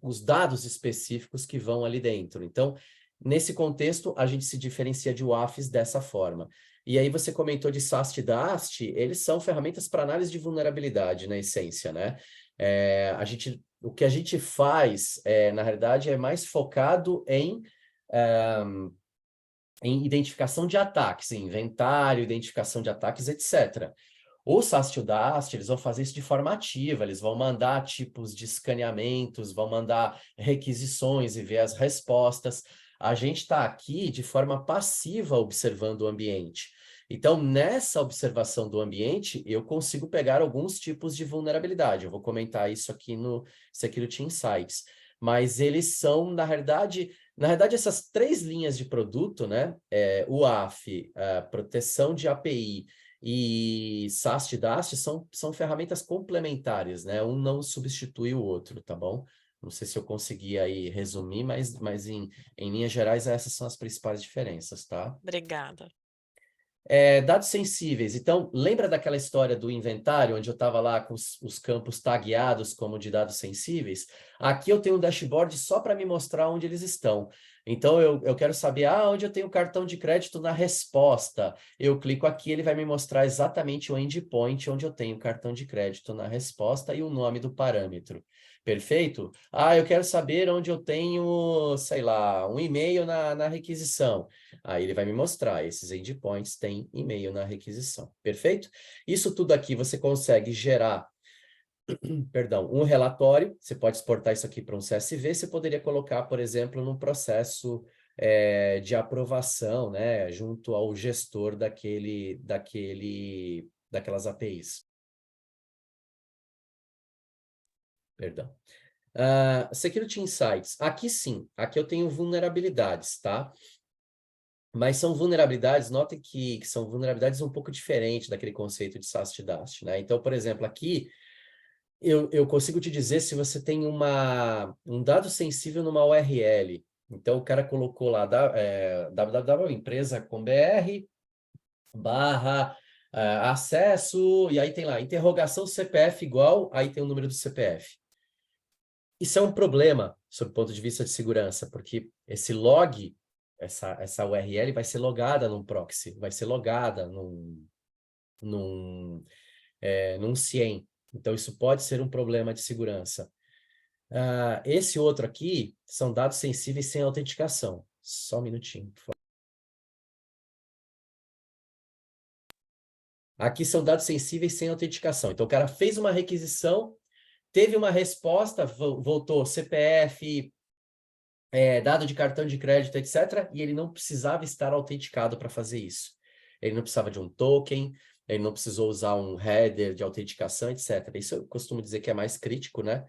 os dados específicos que vão ali dentro. Então, nesse contexto, a gente se diferencia de WAFs dessa forma. E aí você comentou de SAST e DAST, eles são ferramentas para análise de vulnerabilidade, na essência, né? O que a gente faz, na realidade, é mais focado em identificação de ataques, em inventário, identificação de ataques, etc. O SAST e o DAST, eles vão fazer isso de forma ativa, eles vão mandar tipos de escaneamentos, vão mandar requisições e ver as respostas. A gente está aqui de forma passiva observando o ambiente. Então, nessa observação do ambiente, eu consigo pegar alguns tipos de vulnerabilidade. Eu vou comentar isso aqui no Security Insights. Mas eles são, na verdade, essas 3 linhas de produto, né? O AF, a proteção de API e SAST e DAST são ferramentas complementares, né? Um não substitui o outro, tá bom? Não sei se eu consegui aí resumir, mas em linhas gerais, essas são as principais diferenças, tá? Obrigada. Dados sensíveis. Então, lembra daquela história do inventário, onde eu estava lá com os campos tagueados como de dados sensíveis? Aqui eu tenho um dashboard só para me mostrar onde eles estão. Então, eu quero saber onde eu tenho cartão de crédito na resposta. Eu clico aqui, ele vai me mostrar exatamente o endpoint onde eu tenho cartão de crédito na resposta e o nome do parâmetro. Perfeito? Eu quero saber onde eu tenho, sei lá, um e-mail na requisição. Aí ele vai me mostrar, esses endpoints têm e-mail na requisição. Perfeito? Isso tudo aqui você consegue gerar, perdão, um relatório. Você pode exportar isso aqui para um CSV. Você poderia colocar, por exemplo, num processo de aprovação, né, junto ao gestor daquelas APIs. Perdão. Security Insights. Aqui sim, aqui eu tenho vulnerabilidades, tá? Mas são vulnerabilidades, notem que são vulnerabilidades um pouco diferentes daquele conceito de SAST-DAST, né? Então, por exemplo, aqui eu consigo te dizer se você tem um dado sensível numa URL. Então, o cara colocou lá www.empresa.com.br/acesso, e aí tem lá, interrogação CPF igual, aí tem o número do CPF. Isso é um problema, sob o ponto de vista de segurança, porque esse log, essa URL vai ser logada num proxy, vai ser logada num CIEM. Então, isso pode ser um problema de segurança. Esse outro aqui são dados sensíveis sem autenticação. Só um minutinho, por favor. Aqui são dados sensíveis sem autenticação. Então, o cara fez uma requisição, teve uma resposta, voltou CPF, dado de cartão de crédito, etc., e ele não precisava estar autenticado para fazer isso. Ele não precisava de um token, ele não precisou usar um header de autenticação, etc. Isso eu costumo dizer que é mais crítico, né?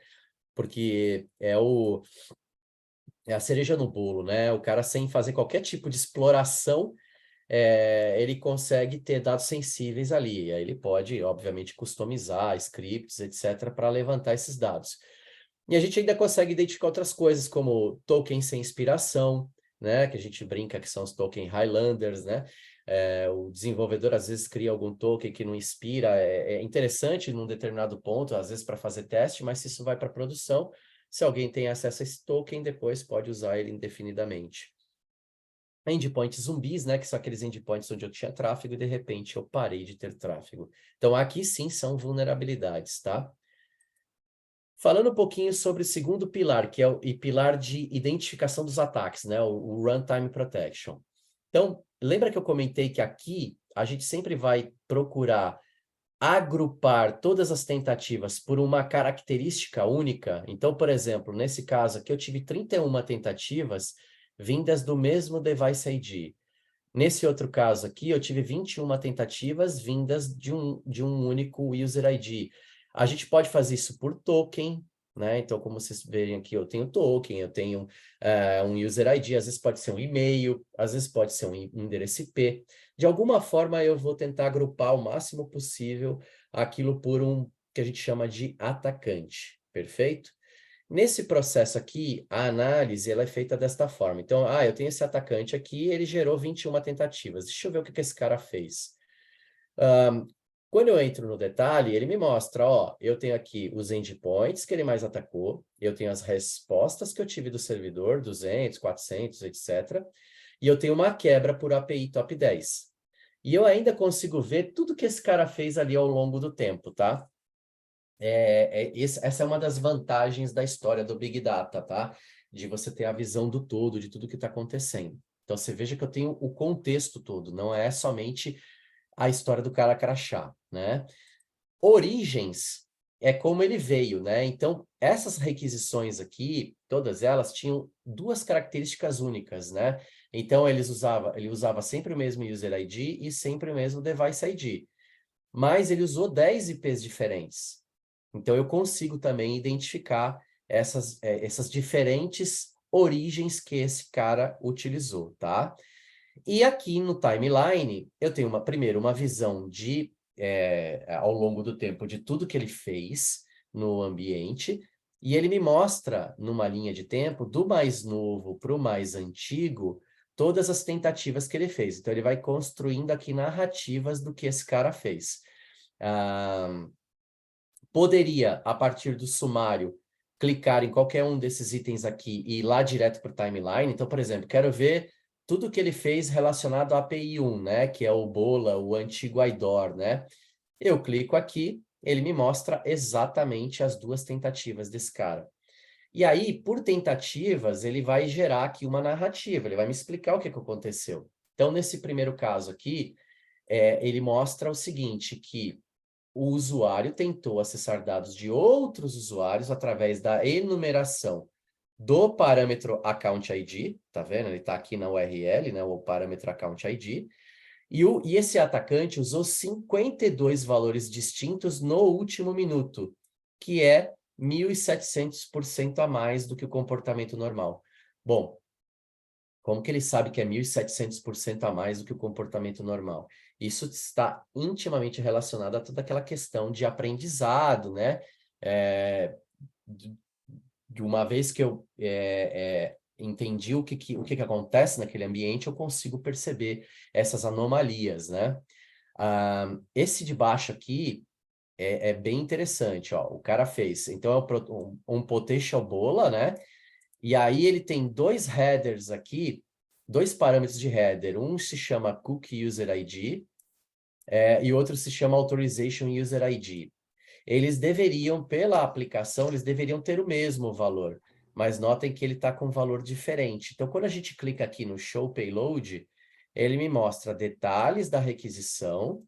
Porque é a cereja no bolo, né? O cara, sem fazer qualquer tipo de exploração, ele consegue ter dados sensíveis ali. Aí ele pode, obviamente, customizar scripts, etc., para levantar esses dados. E a gente ainda consegue identificar outras coisas, como tokens sem inspiração, né? Que a gente brinca que são os token Highlanders, né? O desenvolvedor, às vezes, cria algum token que não inspira. É interessante num determinado ponto, às vezes, para fazer teste, mas se isso vai para produção, se alguém tem acesso a esse token, depois pode usar ele indefinidamente. Endpoints zumbis, né? Que são aqueles endpoints onde eu tinha tráfego e, de repente, eu parei de ter tráfego. Então, aqui sim são vulnerabilidades, tá? Falando um pouquinho sobre o segundo pilar, que é o pilar de identificação dos ataques, né? O Runtime Protection. Então, lembra que eu comentei que aqui a gente sempre vai procurar agrupar todas as tentativas por uma característica única? Então, por exemplo, nesse caso aqui eu tive 31 tentativas vindas do mesmo device ID. Nesse outro caso aqui, eu tive 21 tentativas vindas de um único user ID. A gente pode fazer isso por token, né? Então, como vocês verem aqui, eu tenho token, eu tenho um user ID, às vezes pode ser um e-mail, às vezes pode ser um endereço IP. De alguma forma, eu vou tentar agrupar o máximo possível aquilo por um que a gente chama de atacante, perfeito? Nesse processo aqui, a análise ela é feita desta forma. Então, eu tenho esse atacante aqui, ele gerou 21 tentativas. Deixa eu ver o que esse cara fez. Quando eu entro no detalhe, ele me mostra, eu tenho aqui os endpoints que ele mais atacou, eu tenho as respostas que eu tive do servidor, 200, 400, etc. E eu tenho uma quebra por API top 10. E eu ainda consigo ver tudo que esse cara fez ali ao longo do tempo, tá? Essa é uma das vantagens da história do Big Data, tá? De você ter a visão do todo, de tudo que está acontecendo. Então, você veja que eu tenho o contexto todo, não é somente a história do cara crachá, né? Origens é como ele veio, né? Então, essas requisições aqui, todas elas tinham duas características únicas, né? Então, ele usava sempre o mesmo user ID e sempre o mesmo device ID. Mas ele usou 10 IPs diferentes. Então, eu consigo também identificar essas diferentes origens que esse cara utilizou, tá? E aqui no timeline, eu tenho primeiro uma visão ao longo do tempo de tudo que ele fez no ambiente, e ele me mostra, numa linha de tempo, do mais novo para o mais antigo, todas as tentativas que ele fez. Então, ele vai construindo aqui narrativas do que esse cara fez. Poderia, a partir do sumário, clicar em qualquer um desses itens aqui e ir lá direto para o timeline. Então, por exemplo, quero ver tudo que ele fez relacionado à API 1, né? Que é o Bola, o antigo IDOR, né? Eu clico aqui, ele me mostra exatamente as duas tentativas desse cara. E aí, por tentativas, ele vai gerar aqui uma narrativa, ele vai me explicar o que aconteceu. Então, nesse primeiro caso aqui, ele mostra o seguinte, que o usuário tentou acessar dados de outros usuários através da enumeração do parâmetro Account ID, tá vendo? Ele está aqui na URL, né? O parâmetro Account ID. E esse atacante usou 52 valores distintos no último minuto, que é 1.700% a mais do que o comportamento normal. Bom, como que ele sabe que é 1.700% a mais do que o comportamento normal? Isso está intimamente relacionado a toda aquela questão de aprendizado, né? De uma vez que eu entendi o que acontece naquele ambiente, eu consigo perceber essas anomalias, né? Esse de baixo aqui é bem interessante, ó. O cara fez, então é um potential bola, né? E aí ele tem dois headers aqui, dois parâmetros de header. Um se chama Cookie User ID e outro se chama Authorization User ID. Eles deveriam, pela aplicação, eles deveriam ter o mesmo valor. Mas notem que ele está com um valor diferente. Então, quando a gente clica aqui no Show Payload, ele me mostra detalhes da requisição,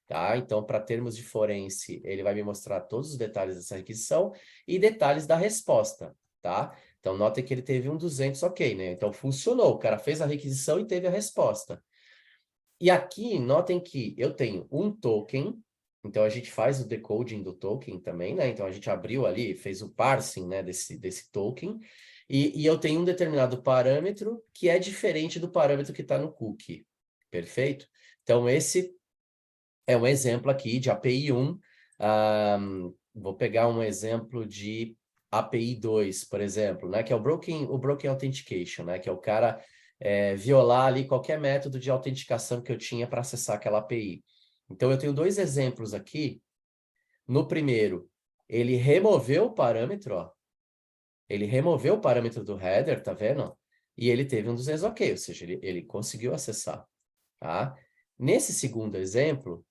tá? Então, para termos de forense, ele vai me mostrar todos os detalhes dessa requisição e detalhes da resposta, tá? Então, notem que ele teve um 200, ok, né? Então, funcionou. O cara fez a requisição e teve a resposta. E aqui, notem que eu tenho um token, então a gente faz o decoding do token também, né? Então, a gente abriu ali, fez o parsing, né, desse token, e eu tenho um determinado parâmetro que é diferente do parâmetro que está no cookie. Perfeito? Então, esse é um exemplo aqui de API 1. Vou pegar um exemplo de API 2, por exemplo, né? Que é o Broken Authentication, né? Que é o cara violar ali qualquer método de autenticação que eu tinha para acessar aquela API. Então, eu tenho dois exemplos aqui. No primeiro, ele removeu o parâmetro, ó. Ele removeu o parâmetro do header, tá vendo? E ele teve um 200 ok, ou seja, ele conseguiu acessar, tá? Nesse segundo exemplo,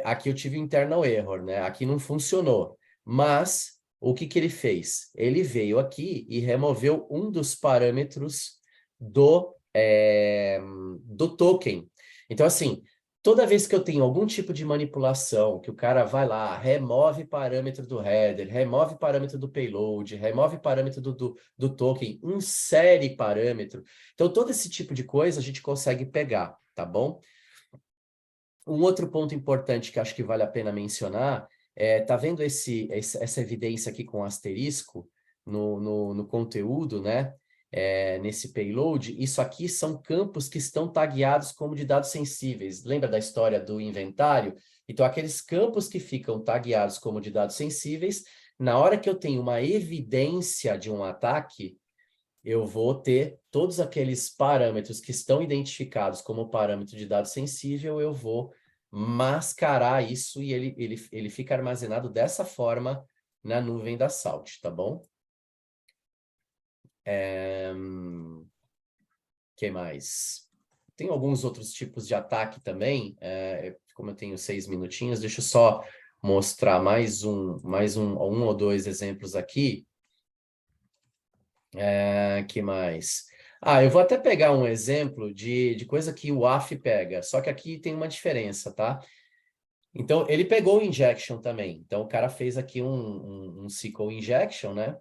aqui eu tive um internal error, né? Aqui não funcionou. Mas, o que ele fez? Ele veio aqui e removeu um dos parâmetros do token. Então, assim, toda vez que eu tenho algum tipo de manipulação, que o cara vai lá, remove parâmetro do header, remove parâmetro do payload, remove parâmetro do token, insere parâmetro. Então, todo esse tipo de coisa a gente consegue pegar, tá bom? Um outro ponto importante que acho que vale a pena mencionar tá vendo essa evidência aqui com asterisco no conteúdo, né? Nesse payload, isso aqui são campos que estão tagueados como de dados sensíveis. Lembra da história do inventário? Então, aqueles campos que ficam tagueados como de dados sensíveis, na hora que eu tenho uma evidência de um ataque, eu vou ter todos aqueles parâmetros que estão identificados como parâmetro de dado sensível, eu vou mascarar isso e ele fica armazenado dessa forma na nuvem da Salt, tá bom? Que mais? Tem alguns outros tipos de ataque também, como eu tenho 6 minutinhos, deixa eu só mostrar mais um ou dois exemplos aqui. Que mais? Eu vou até pegar um exemplo de coisa que o AF pega, só que aqui tem uma diferença, tá? Então, ele pegou o injection também. Então, o cara fez aqui um SQL injection, né?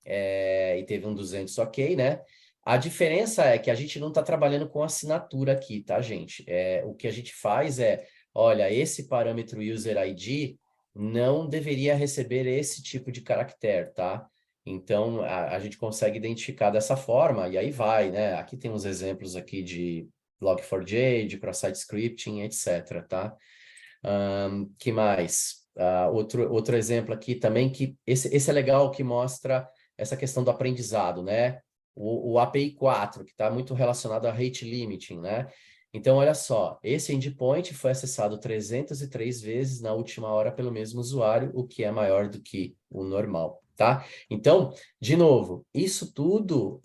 E teve um 200 ok, né? A diferença é que a gente não está trabalhando com assinatura aqui, tá, gente? O que a gente faz olha, esse parâmetro user ID não deveria receber esse tipo de caractere, tá? Então, a gente consegue identificar dessa forma, e aí vai, né? Aqui tem uns exemplos aqui de Log4j, de cross-site scripting, etc, tá? Que mais? Outro exemplo aqui também, que esse é legal, que mostra essa questão do aprendizado, né? o API 4, que está muito relacionado a rate limiting, né? Então, olha só, esse endpoint foi acessado 303 vezes na última hora pelo mesmo usuário, o que é maior do que o normal, tá? Então, de novo, isso tudo,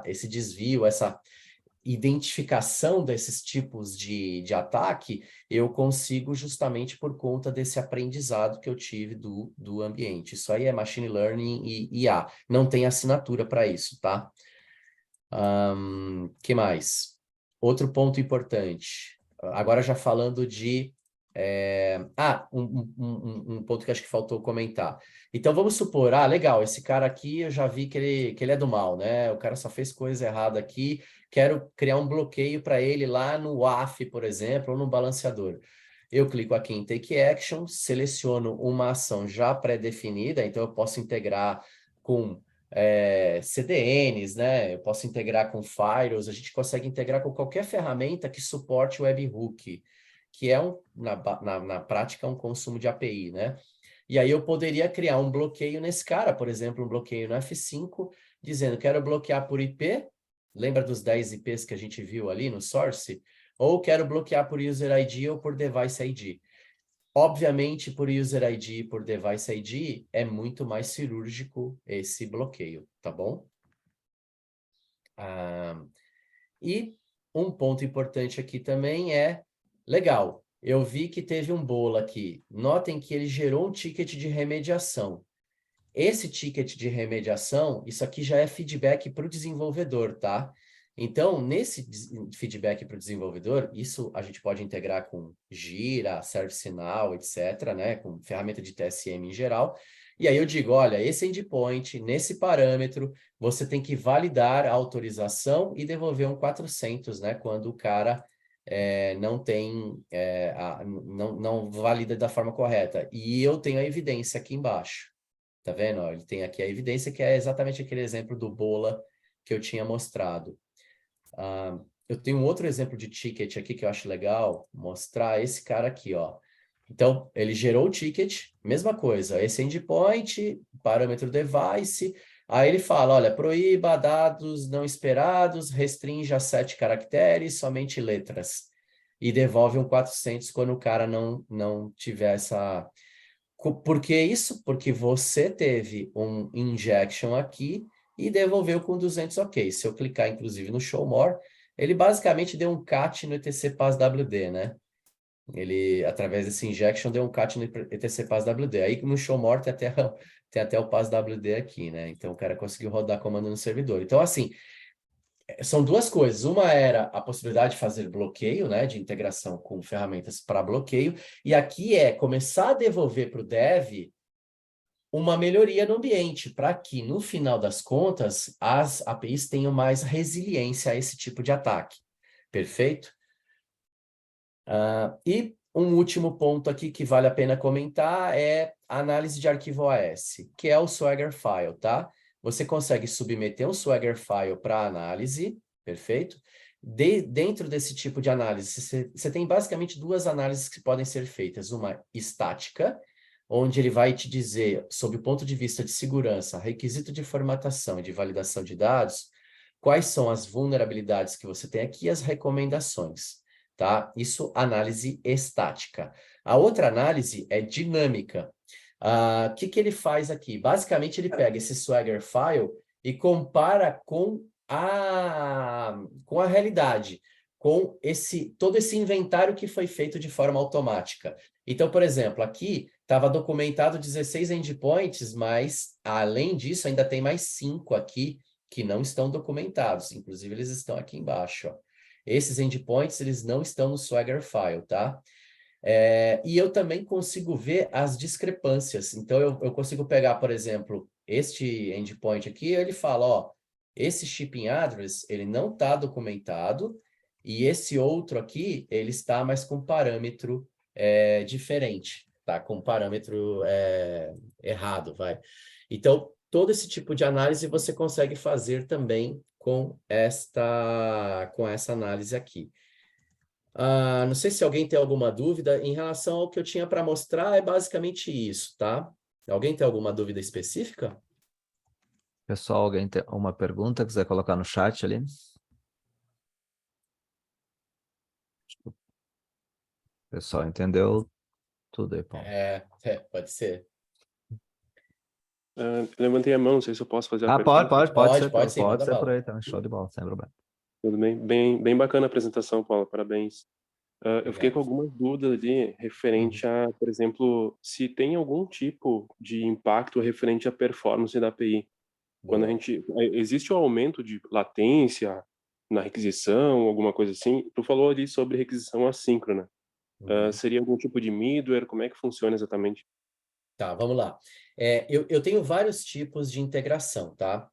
esse desvio, essa identificação desses tipos de ataque, eu consigo justamente por conta desse aprendizado que eu tive do ambiente. Isso aí é Machine Learning e IA. Não tem assinatura para isso, tá? Que mais? Outro ponto importante. Agora já falando de... um ponto que acho que faltou comentar. Então, vamos supor, legal, esse cara aqui eu já vi que ele é do mal, né? O cara só fez coisa errada aqui, quero criar um bloqueio para ele lá no WAF, por exemplo, ou no balanceador. Eu clico aqui em Take Action, seleciono uma ação já pré-definida, então eu posso integrar com CDNs, né? Eu posso integrar com Firewalls, a gente consegue integrar com qualquer ferramenta que suporte o webhook, que é, na prática, um consumo de API, né? E aí eu poderia criar um bloqueio nesse cara, por exemplo, um bloqueio no F5, dizendo, quero bloquear por IP, lembra dos 10 IPs que a gente viu ali no source? Ou quero bloquear por User ID ou por Device ID. Obviamente, por User ID e por Device ID, é muito mais cirúrgico esse bloqueio, tá bom? E um ponto importante aqui também legal, eu vi que teve um bolo aqui. Notem que ele gerou um ticket de remediação. Esse ticket de remediação, isso aqui já é feedback para o desenvolvedor, tá? Então, nesse feedback para o desenvolvedor, isso a gente pode integrar com Gira, ServiceNow, etc., né? Com ferramenta de TSM em geral. E aí eu digo, olha, esse endpoint, nesse parâmetro, você tem que validar a autorização e devolver um 400, né? Quando o cara não tem, não valida da forma correta. E eu tenho a evidência aqui embaixo. Tá vendo? Ó, ele tem aqui a evidência que é exatamente aquele exemplo do Bola que eu tinha mostrado. Eu tenho um outro exemplo de ticket aqui que eu acho legal mostrar, esse cara aqui, ó. Então, ele gerou o ticket, mesma coisa, esse endpoint, parâmetro device, aí ele fala, olha, proíba dados não esperados, restrinja 7 caracteres, somente letras. E devolve um 400 quando o cara não tiver essa... Por que isso? Porque você teve um injection aqui e devolveu com 200 ok. Se eu clicar, inclusive, no Show More, ele basicamente deu um cat no etc passwd, né? Ele, através desse injection, deu um cat no etc passwd. Aí no Show More tem até o passwd aqui, né? Então o cara conseguiu rodar comando no servidor. Então, assim, são duas coisas. Uma era a possibilidade de fazer bloqueio, né, de integração com ferramentas para bloqueio, e aqui é começar a devolver para o dev uma melhoria no ambiente, para que, no final das contas, as APIs tenham mais resiliência a esse tipo de ataque. Perfeito? E um último ponto aqui que vale a pena comentar é a análise de arquivo OAS, que é o Swagger File, tá? Você consegue submeter um Swagger File para análise, perfeito? Dentro desse tipo de análise, você tem basicamente duas análises que podem ser feitas. Uma estática, onde ele vai te dizer, sob o ponto de vista de segurança, requisito de formatação e de validação de dados, quais são as vulnerabilidades que você tem aqui e as recomendações, tá? Isso, análise estática. A outra análise é dinâmica. O que ele faz aqui? Basicamente, ele pega esse Swagger File e compara com a realidade, com todo esse inventário que foi feito de forma automática. Então, por exemplo, aqui estava documentado 16 endpoints, mas, além disso, ainda tem mais 5 aqui que não estão documentados. Inclusive, eles estão aqui embaixo, ó. Esses endpoints, eles não estão no Swagger File, tá? E eu também consigo ver as discrepâncias. Então, eu consigo pegar, por exemplo, este endpoint aqui, ele fala, ó, esse shipping address, ele não está documentado, e esse outro aqui, ele está mais com parâmetro diferente, tá? Com parâmetro errado, vai. Então, todo esse tipo de análise você consegue fazer também com essa análise aqui. Não sei se alguém tem alguma dúvida em relação ao que eu tinha para mostrar, é basicamente isso, tá? Alguém tem alguma dúvida específica? Pessoal, alguém tem uma pergunta? Quiser colocar no chat ali? O pessoal entendeu tudo aí, Paulo. Pode ser. Levantei a mão, não sei se eu posso fazer a Pode Pode sim, pode manda ser por bala. aí também. Show de bola, sem problema. Tudo bem? Bem bacana a apresentação, Paulo, parabéns. Eu fiquei com algumas dúvidas ali referente a, por exemplo, se tem algum tipo de impacto referente à performance da API. Quando Boa. existe um aumento de latência na requisição, alguma coisa assim, tu falou ali sobre requisição assíncrona. Seria algum tipo de middleware? Como é que funciona exatamente? Tá, vamos lá. Eu tenho vários tipos de integração, tá?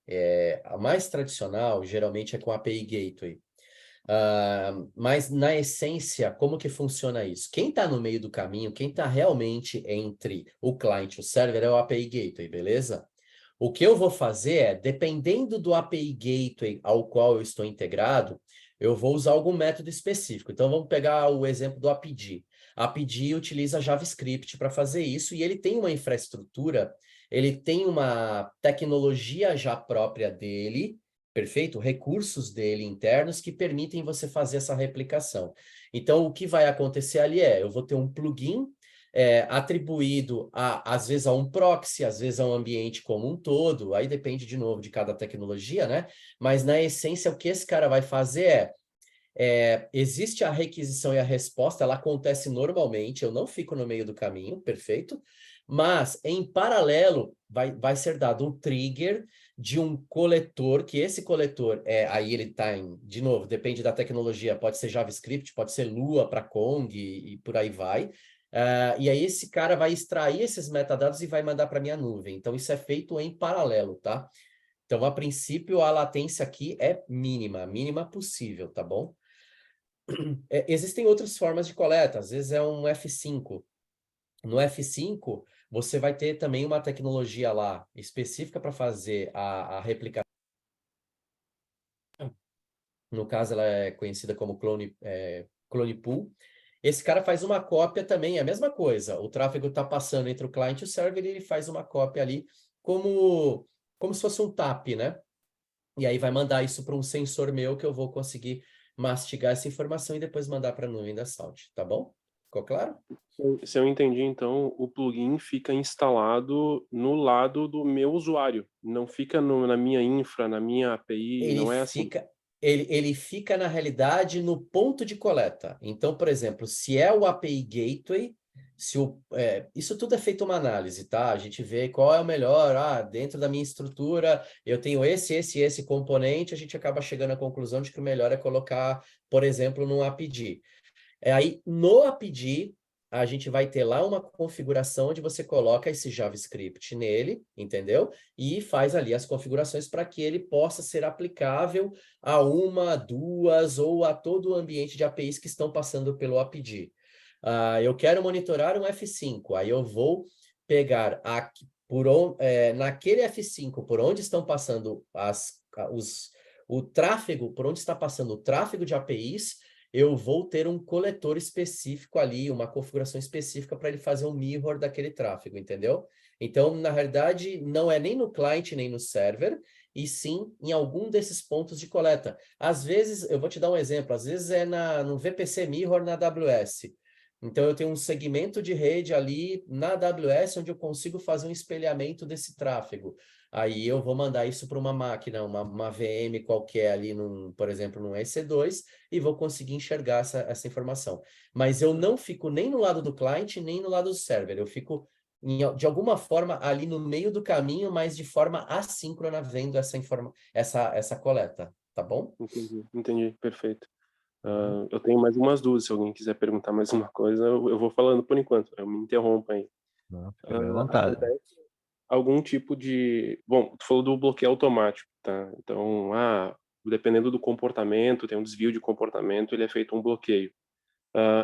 A mais tradicional, geralmente, é com a API Gateway. Mas, na essência, como que funciona isso? Quem está no meio do caminho, quem está realmente entre o client e o server é o API Gateway, beleza? O que eu vou fazer é, dependendo do API Gateway ao qual eu estou integrado, eu vou usar algum método específico. Então, vamos pegar o exemplo do APD. A APD utiliza JavaScript para fazer isso e ele tem uma infraestrutura, ele tem uma tecnologia já própria dele, perfeito? Recursos dele internos que permitem você fazer essa replicação. Então, o que vai acontecer ali eu vou ter um plugin atribuído, às vezes, a um proxy, às vezes a um ambiente como um todo, aí depende, de novo, de cada tecnologia, né? Mas, na essência, o que esse cara vai fazer existe a requisição e a resposta, ela acontece normalmente, eu não fico no meio do caminho, perfeito? Mas, em paralelo, vai ser dado um trigger de um coletor, que esse coletor, aí ele está de novo, depende da tecnologia, pode ser JavaScript, pode ser Lua para Kong e por aí vai. E aí esse cara vai extrair esses metadados e vai mandar para minha nuvem. Então, isso é feito em paralelo, tá? Então, a princípio, a latência aqui é mínima, a mínima possível, tá bom? Existem outras formas de coleta, às vezes é um F5. No F5, você vai ter também uma tecnologia lá específica para fazer a replicação. No caso, ela é conhecida como clone pool. Esse cara faz uma cópia também, é a mesma coisa. O tráfego está passando entre o client e o server e ele faz uma cópia ali como se fosse um TAP, né? E aí vai mandar isso para um sensor meu que eu vou conseguir mastigar essa informação e depois mandar para a nuvem da Salt, tá bom? Ficou claro? Se eu entendi, então, o plugin fica instalado no lado do meu usuário, não fica na minha infra, na minha API, Ele não é assim. fica, ele fica, na realidade, no ponto de coleta. Então, por exemplo, se é o API Gateway, isso tudo é feito uma análise, tá? A gente vê qual é o melhor. Dentro da minha estrutura, eu tenho esse componente, a gente acaba chegando à conclusão de que o melhor é colocar, por exemplo, no APD. Aí, no APD, a gente vai ter lá uma configuração onde você coloca esse JavaScript nele, entendeu? E faz ali as configurações para que ele possa ser aplicável a uma, duas ou a todo o ambiente de APIs que estão passando pelo APD. Eu quero monitorar um F5, aí eu vou pegar naquele F5, por onde estão passando o tráfego, por onde está passando o tráfego de APIs, eu vou ter um coletor específico ali, uma configuração específica para ele fazer um mirror daquele tráfego, entendeu? Então, na realidade, não é nem no client, nem no server, e sim em algum desses pontos de coleta. Às vezes, eu vou te dar um exemplo, às vezes é no VPC Mirror na AWS. Então, eu tenho um segmento de rede ali na AWS, onde eu consigo fazer um espelhamento desse tráfego. Aí eu vou mandar isso para uma máquina, uma VM qualquer ali, por exemplo, num EC2, e vou conseguir enxergar essa informação. Mas eu não fico nem no lado do cliente, nem no lado do server. Eu fico, de alguma forma, ali no meio do caminho, mas de forma assíncrona, vendo essa coleta. Tá bom? Entendi, perfeito. Eu tenho mais umas dúvidas, se alguém quiser perguntar mais uma coisa, eu vou falando por enquanto, eu me interrompo aí. Não, fica bem à vontade. Acontece algum tipo de... Bom, tu falou do bloqueio automático, tá? Então, dependendo do comportamento, tem um desvio de comportamento, ele é feito um bloqueio.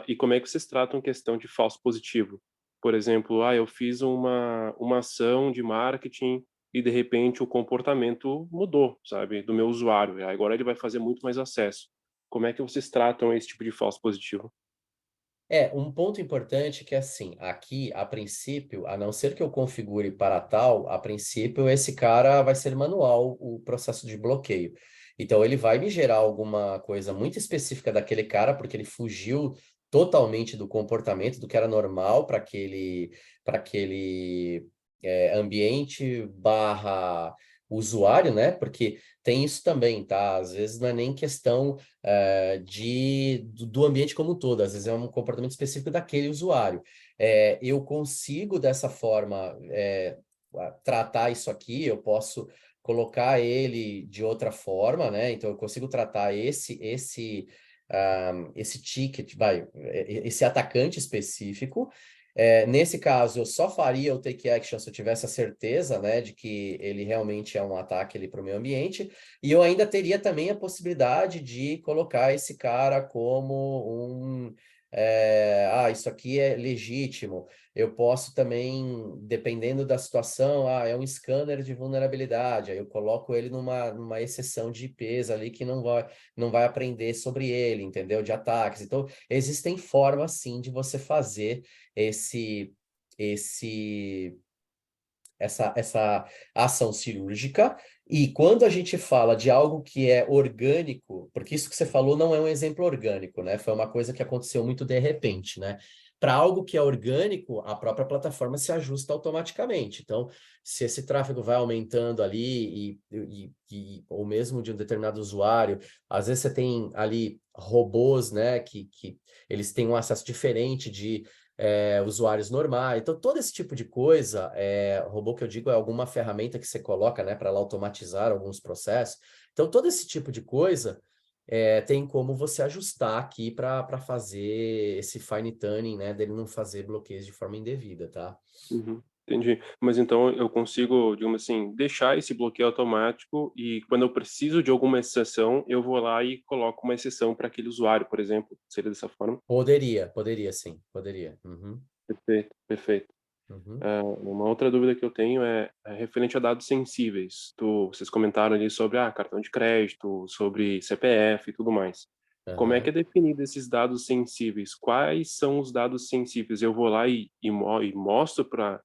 E como é que vocês tratam questão de falso positivo? Por exemplo, eu fiz uma ação de marketing e, de repente, o comportamento mudou, sabe, do meu usuário. Agora ele vai fazer muito mais acesso. Como é que vocês tratam esse tipo de falso positivo? Um ponto importante que, assim, aqui, a princípio, a não ser que eu configure para tal, a princípio, esse cara vai ser manual o processo de bloqueio. Então, ele vai me gerar alguma coisa muito específica daquele cara, porque ele fugiu totalmente do comportamento, do que era normal para aquele ambiente barra usuário, né? Porque tem isso também, tá? Às vezes não é nem questão do ambiente como um todo, às vezes é um comportamento específico daquele usuário. Eu consigo, dessa forma, tratar isso aqui, eu posso colocar ele de outra forma, né? Então, eu consigo tratar esse ticket, esse atacante específico. Nesse caso, eu só faria o take action se eu tivesse a certeza, né, de que ele realmente é um ataque para o meio ambiente, e eu ainda teria também a possibilidade de colocar esse cara como isso aqui é legítimo. Eu posso também, dependendo da situação, é um scanner de vulnerabilidade, aí eu coloco ele numa exceção de IPs ali que não vai aprender sobre ele, entendeu? De ataques. Então, existem formas, sim, de você fazer essa ação cirúrgica. E quando a gente fala de algo que é orgânico, porque isso que você falou não é um exemplo orgânico, né? Foi uma coisa que aconteceu muito de repente, né? Para algo que é orgânico, a própria plataforma se ajusta automaticamente. Então, se esse tráfego vai aumentando ali, ou mesmo de um determinado usuário, às vezes você tem ali robôs, né, que eles têm um acesso diferente de usuários normais. Então, todo esse tipo de coisa, robô que eu digo é alguma ferramenta que você coloca, né, para ela automatizar alguns processos. Então, todo esse tipo de coisa tem como você ajustar aqui para fazer esse fine tuning, né, dele não fazer bloqueios de forma indevida, tá? Uhum, entendi. Mas então eu consigo, digamos assim, deixar esse bloqueio automático e quando eu preciso de alguma exceção, eu vou lá e coloco uma exceção para aquele usuário, por exemplo. Seria dessa forma? Poderia sim, poderia. Perfeito, perfeito. Uhum. Uma outra dúvida que eu tenho é referente a dados sensíveis. Vocês comentaram ali sobre cartão de crédito, sobre CPF e tudo mais. Como é que é definido esses dados sensíveis? Quais são os dados sensíveis? Eu vou lá e mostro para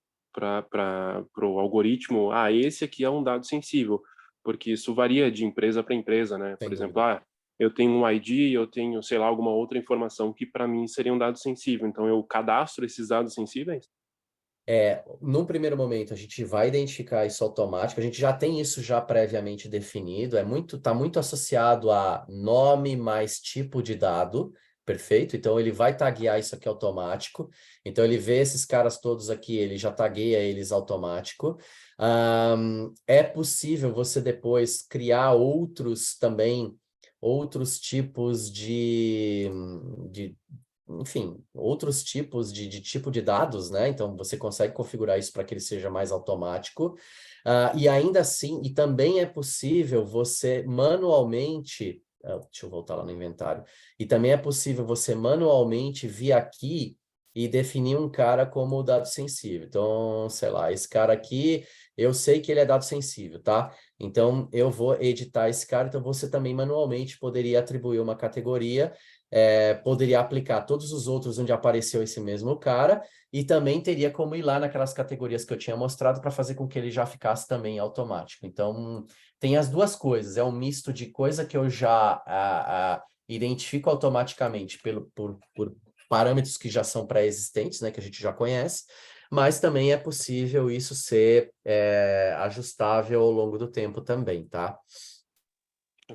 o algoritmo, esse aqui é um dado sensível, porque isso varia de empresa para empresa, né? Sem Por exemplo, dúvida. eu tenho um ID, eu tenho, sei lá, alguma outra informação que para mim seria um dado sensível. Então, eu cadastro esses dados sensíveis? Num primeiro momento, a gente vai identificar isso automático, a gente já tem isso já previamente definido, tá muito associado a nome mais tipo de dado, perfeito? Então, ele vai taguear isso aqui automático. Então, ele vê esses caras todos aqui, ele já tagueia eles automático. É possível você depois criar outros tipos enfim, outros tipos de tipo de dados, né? Então, você consegue configurar isso para que ele seja mais automático. E ainda assim, e também é possível você manualmente... deixa eu voltar lá no inventário. E também é possível você manualmente vir aqui e definir um cara como dado sensível. Então, sei lá, esse cara aqui, eu sei que ele é dado sensível, tá? Então, eu vou editar esse cara, então você também manualmente poderia atribuir uma categoria, poderia aplicar todos os outros onde apareceu esse mesmo cara, e também teria como ir lá naquelas categorias que eu tinha mostrado para fazer com que ele já ficasse também automático. Então, tem as duas coisas, é um misto de coisa que eu já identifico automaticamente por parâmetros que já são pré-existentes, né, que a gente já conhece, mas também é possível isso ser ajustável ao longo do tempo também, tá?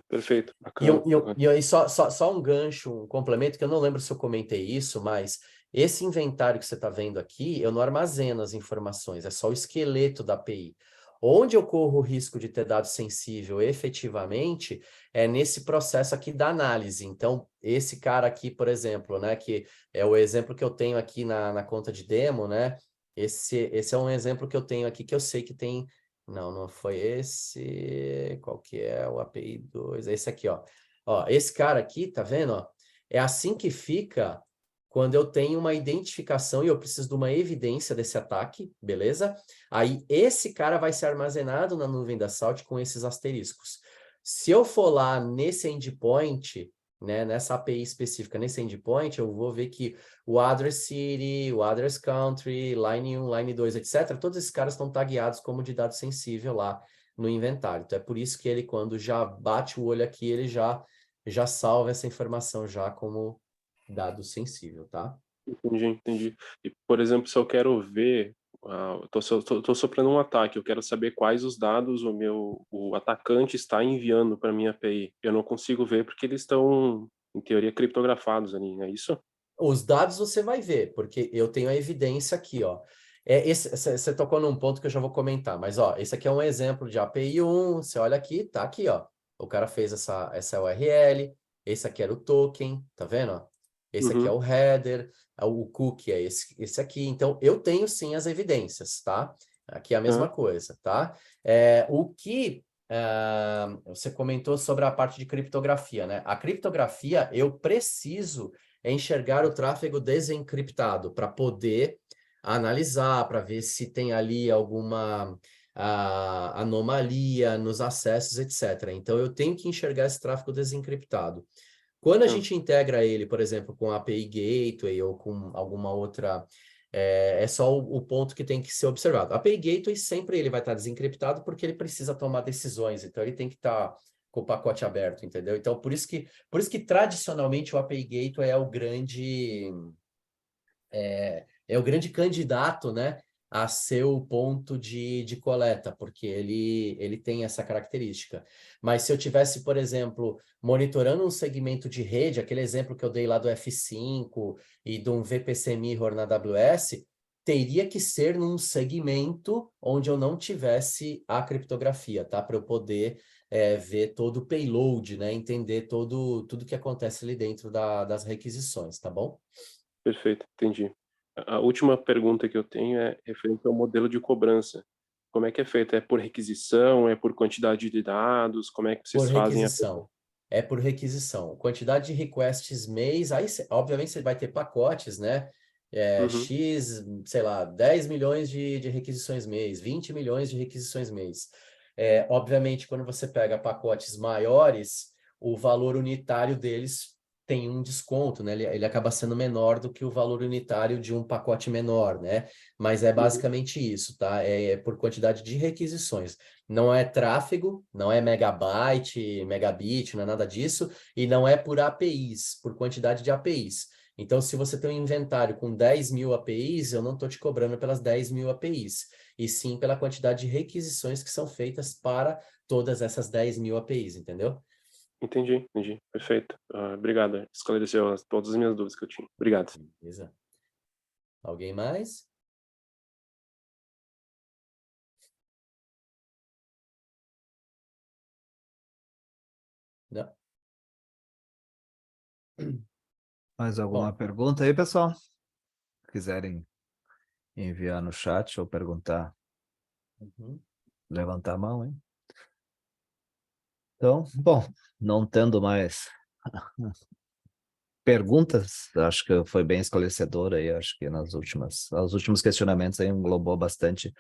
Perfeito, bacana. E aí, só um gancho, um complemento, que eu não lembro se eu comentei isso, mas esse inventário que você está vendo aqui, eu não armazeno as informações, é só o esqueleto da API. Onde eu corro o risco de ter dado sensível efetivamente é nesse processo aqui da análise. Então, esse cara aqui, por exemplo, né, que é o exemplo que eu tenho aqui na conta de demo, né? Esse é um exemplo que eu tenho aqui que eu sei que tem... Não foi esse. Qual que é o API 2? É esse aqui, ó. Ó, esse cara aqui, tá vendo? Ó? É assim que fica quando eu tenho uma identificação e eu preciso de uma evidência desse ataque, beleza? Aí esse cara vai ser armazenado na nuvem da Salt com esses asteriscos. Se eu for lá nesse endpoint, né, nessa API específica, nesse endpoint, eu vou ver que o address city, o address country, line 1, line 2, etc., todos esses caras estão tagueados como de dado sensível lá no inventário. Então, é por isso que ele, quando já bate o olho aqui, ele já salva essa informação já como dado sensível, tá? Entendi. E, por exemplo, se eu quero ver, tô sofrendo um ataque, eu quero saber quais os dados o atacante está enviando para minha API. Eu não consigo ver porque eles estão, em teoria, criptografados ali, não é isso? Os dados você vai ver, porque eu tenho a evidência aqui, ó. Você tocou num ponto que eu já vou comentar, mas ó, esse aqui é um exemplo de API 1, você olha aqui, tá aqui, ó. O cara fez essa URL, esse aqui era o token, tá vendo? Ó? Esse aqui é Uhum. o header, o cookie é esse aqui. Então, eu tenho sim as evidências, tá? Aqui é a mesma coisa, tá? Você comentou sobre a parte de criptografia, né? A criptografia, eu preciso enxergar o tráfego desencriptado para poder analisar, para ver se tem ali alguma anomalia nos acessos, etc. Então, eu tenho que enxergar esse tráfego desencriptado. Quando a gente integra ele, por exemplo, com a API Gateway ou com alguma outra... É só o ponto que tem que ser observado. A API Gateway sempre ele vai estar desencriptado porque ele precisa tomar decisões, então ele tem que estar com o pacote aberto, entendeu? Então, por isso que tradicionalmente o API Gateway é o grande candidato, né, a ser o ponto de coleta, porque ele tem essa característica. Mas se eu tivesse, por exemplo, monitorando um segmento de rede, aquele exemplo que eu dei lá do F5 e de um VPC Mirror na AWS, teria que ser num segmento onde eu não tivesse a criptografia, tá? Para eu poder ver todo o payload, né? Entender tudo que acontece ali dentro das requisições, tá bom? Perfeito, entendi. A última pergunta que eu tenho é referente ao modelo de cobrança. Como é que é feito? É por requisição? É por quantidade de dados? Como é que Por vocês fazem a... requisição. É por requisição. Quantidade de requests mês, aí obviamente você vai ter pacotes, né? Uhum. X, sei lá, 10 milhões de requisições mês, 20 milhões de requisições mês. Obviamente, quando você pega pacotes maiores, o valor unitário deles tem um desconto, né? Ele acaba sendo menor do que o valor unitário de um pacote menor, né? Mas é Uhum. basicamente isso, tá? É por quantidade de requisições. Não é tráfego, não é megabyte, megabit, não é nada disso, e não é por APIs, por quantidade de APIs. Então, se você tem um inventário com 10 mil APIs, eu não estou te cobrando pelas 10 mil APIs, e sim pela quantidade de requisições que são feitas para todas essas 10 mil APIs, entendeu? Entendi. Perfeito. Obrigado. Esclareceu todas as minhas dúvidas que eu tinha. Obrigado. Beleza. Alguém mais? Não. Mais alguma Bom, pergunta aí, pessoal? Quiserem enviar no chat ou perguntar, levantar a mão, hein? Então, bom, não tendo mais perguntas, acho que foi bem esclarecedor aí, acho que os últimos questionamentos aí englobou bastante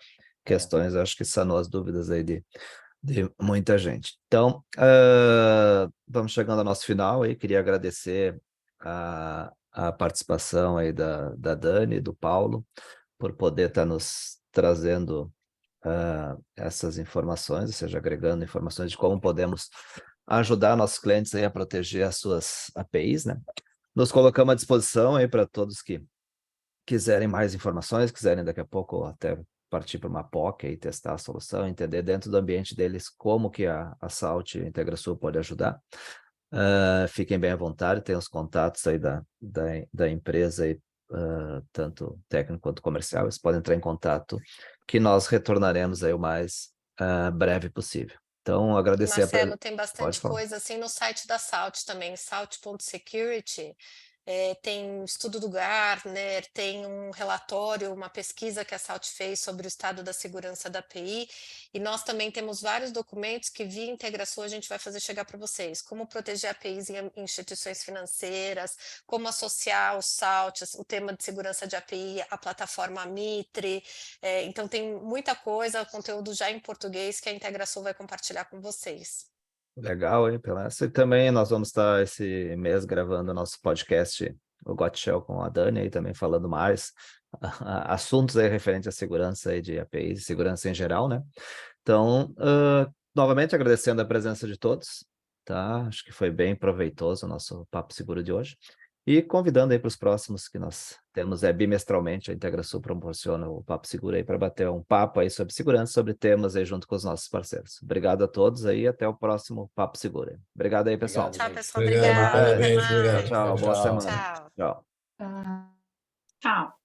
questões, acho que sanou as dúvidas aí de muita gente. Então, vamos chegando ao nosso final aí, queria agradecer a participação aí da Dani, do Paulo, por poder estar nos trazendo essas informações, ou seja, agregando informações de como podemos ajudar nossos clientes aí a proteger as suas APIs, né? Nos colocamos à disposição aí para todos que quiserem mais informações, quiserem daqui a pouco até partir para uma POC e testar a solução, entender dentro do ambiente deles como que a Salt e a IntegraSul pode ajudar. Fiquem bem à vontade, tem os contatos aí da empresa, aí, tanto técnico quanto comercial, eles podem entrar em contato, que nós retornaremos aí o mais breve possível. Então, agradecer Marcelo, tem Pode bastante falar. coisa assim no site da Salt também, salt.security. Tem um estudo do Gartner, tem um relatório, uma pesquisa que a Salt fez sobre o estado da segurança da API, e nós também temos vários documentos que via integração a gente vai fazer chegar para vocês, como proteger APIs em instituições financeiras, como associar o Salt, o tema de segurança de API, à plataforma Mitre, então tem muita coisa, conteúdo já em português que a integração vai compartilhar com vocês. Legal, hein, pela essa. E também nós vamos estar esse mês gravando o nosso podcast, o Got Shell, com a Dani, aí também falando mais assuntos aí referentes à segurança aí de APIs, segurança em geral, né? Então, novamente agradecendo a presença de todos, tá? Acho que foi bem proveitoso o nosso Papo Seguro de hoje. E convidando aí para os próximos que nós temos bimestralmente, a IntegraSul proporciona o Papo Seguro aí para bater um papo aí sobre segurança, sobre temas aí junto com os nossos parceiros. Obrigado a todos aí, até o próximo Papo Seguro aí. Obrigado aí, pessoal. Obrigado, Tchau, gente. pessoal. Obrigado, Obrigada. Até parabéns, obrigado. mais. Tchau, boa Tchau. semana. Tchau. Tchau. Tchau.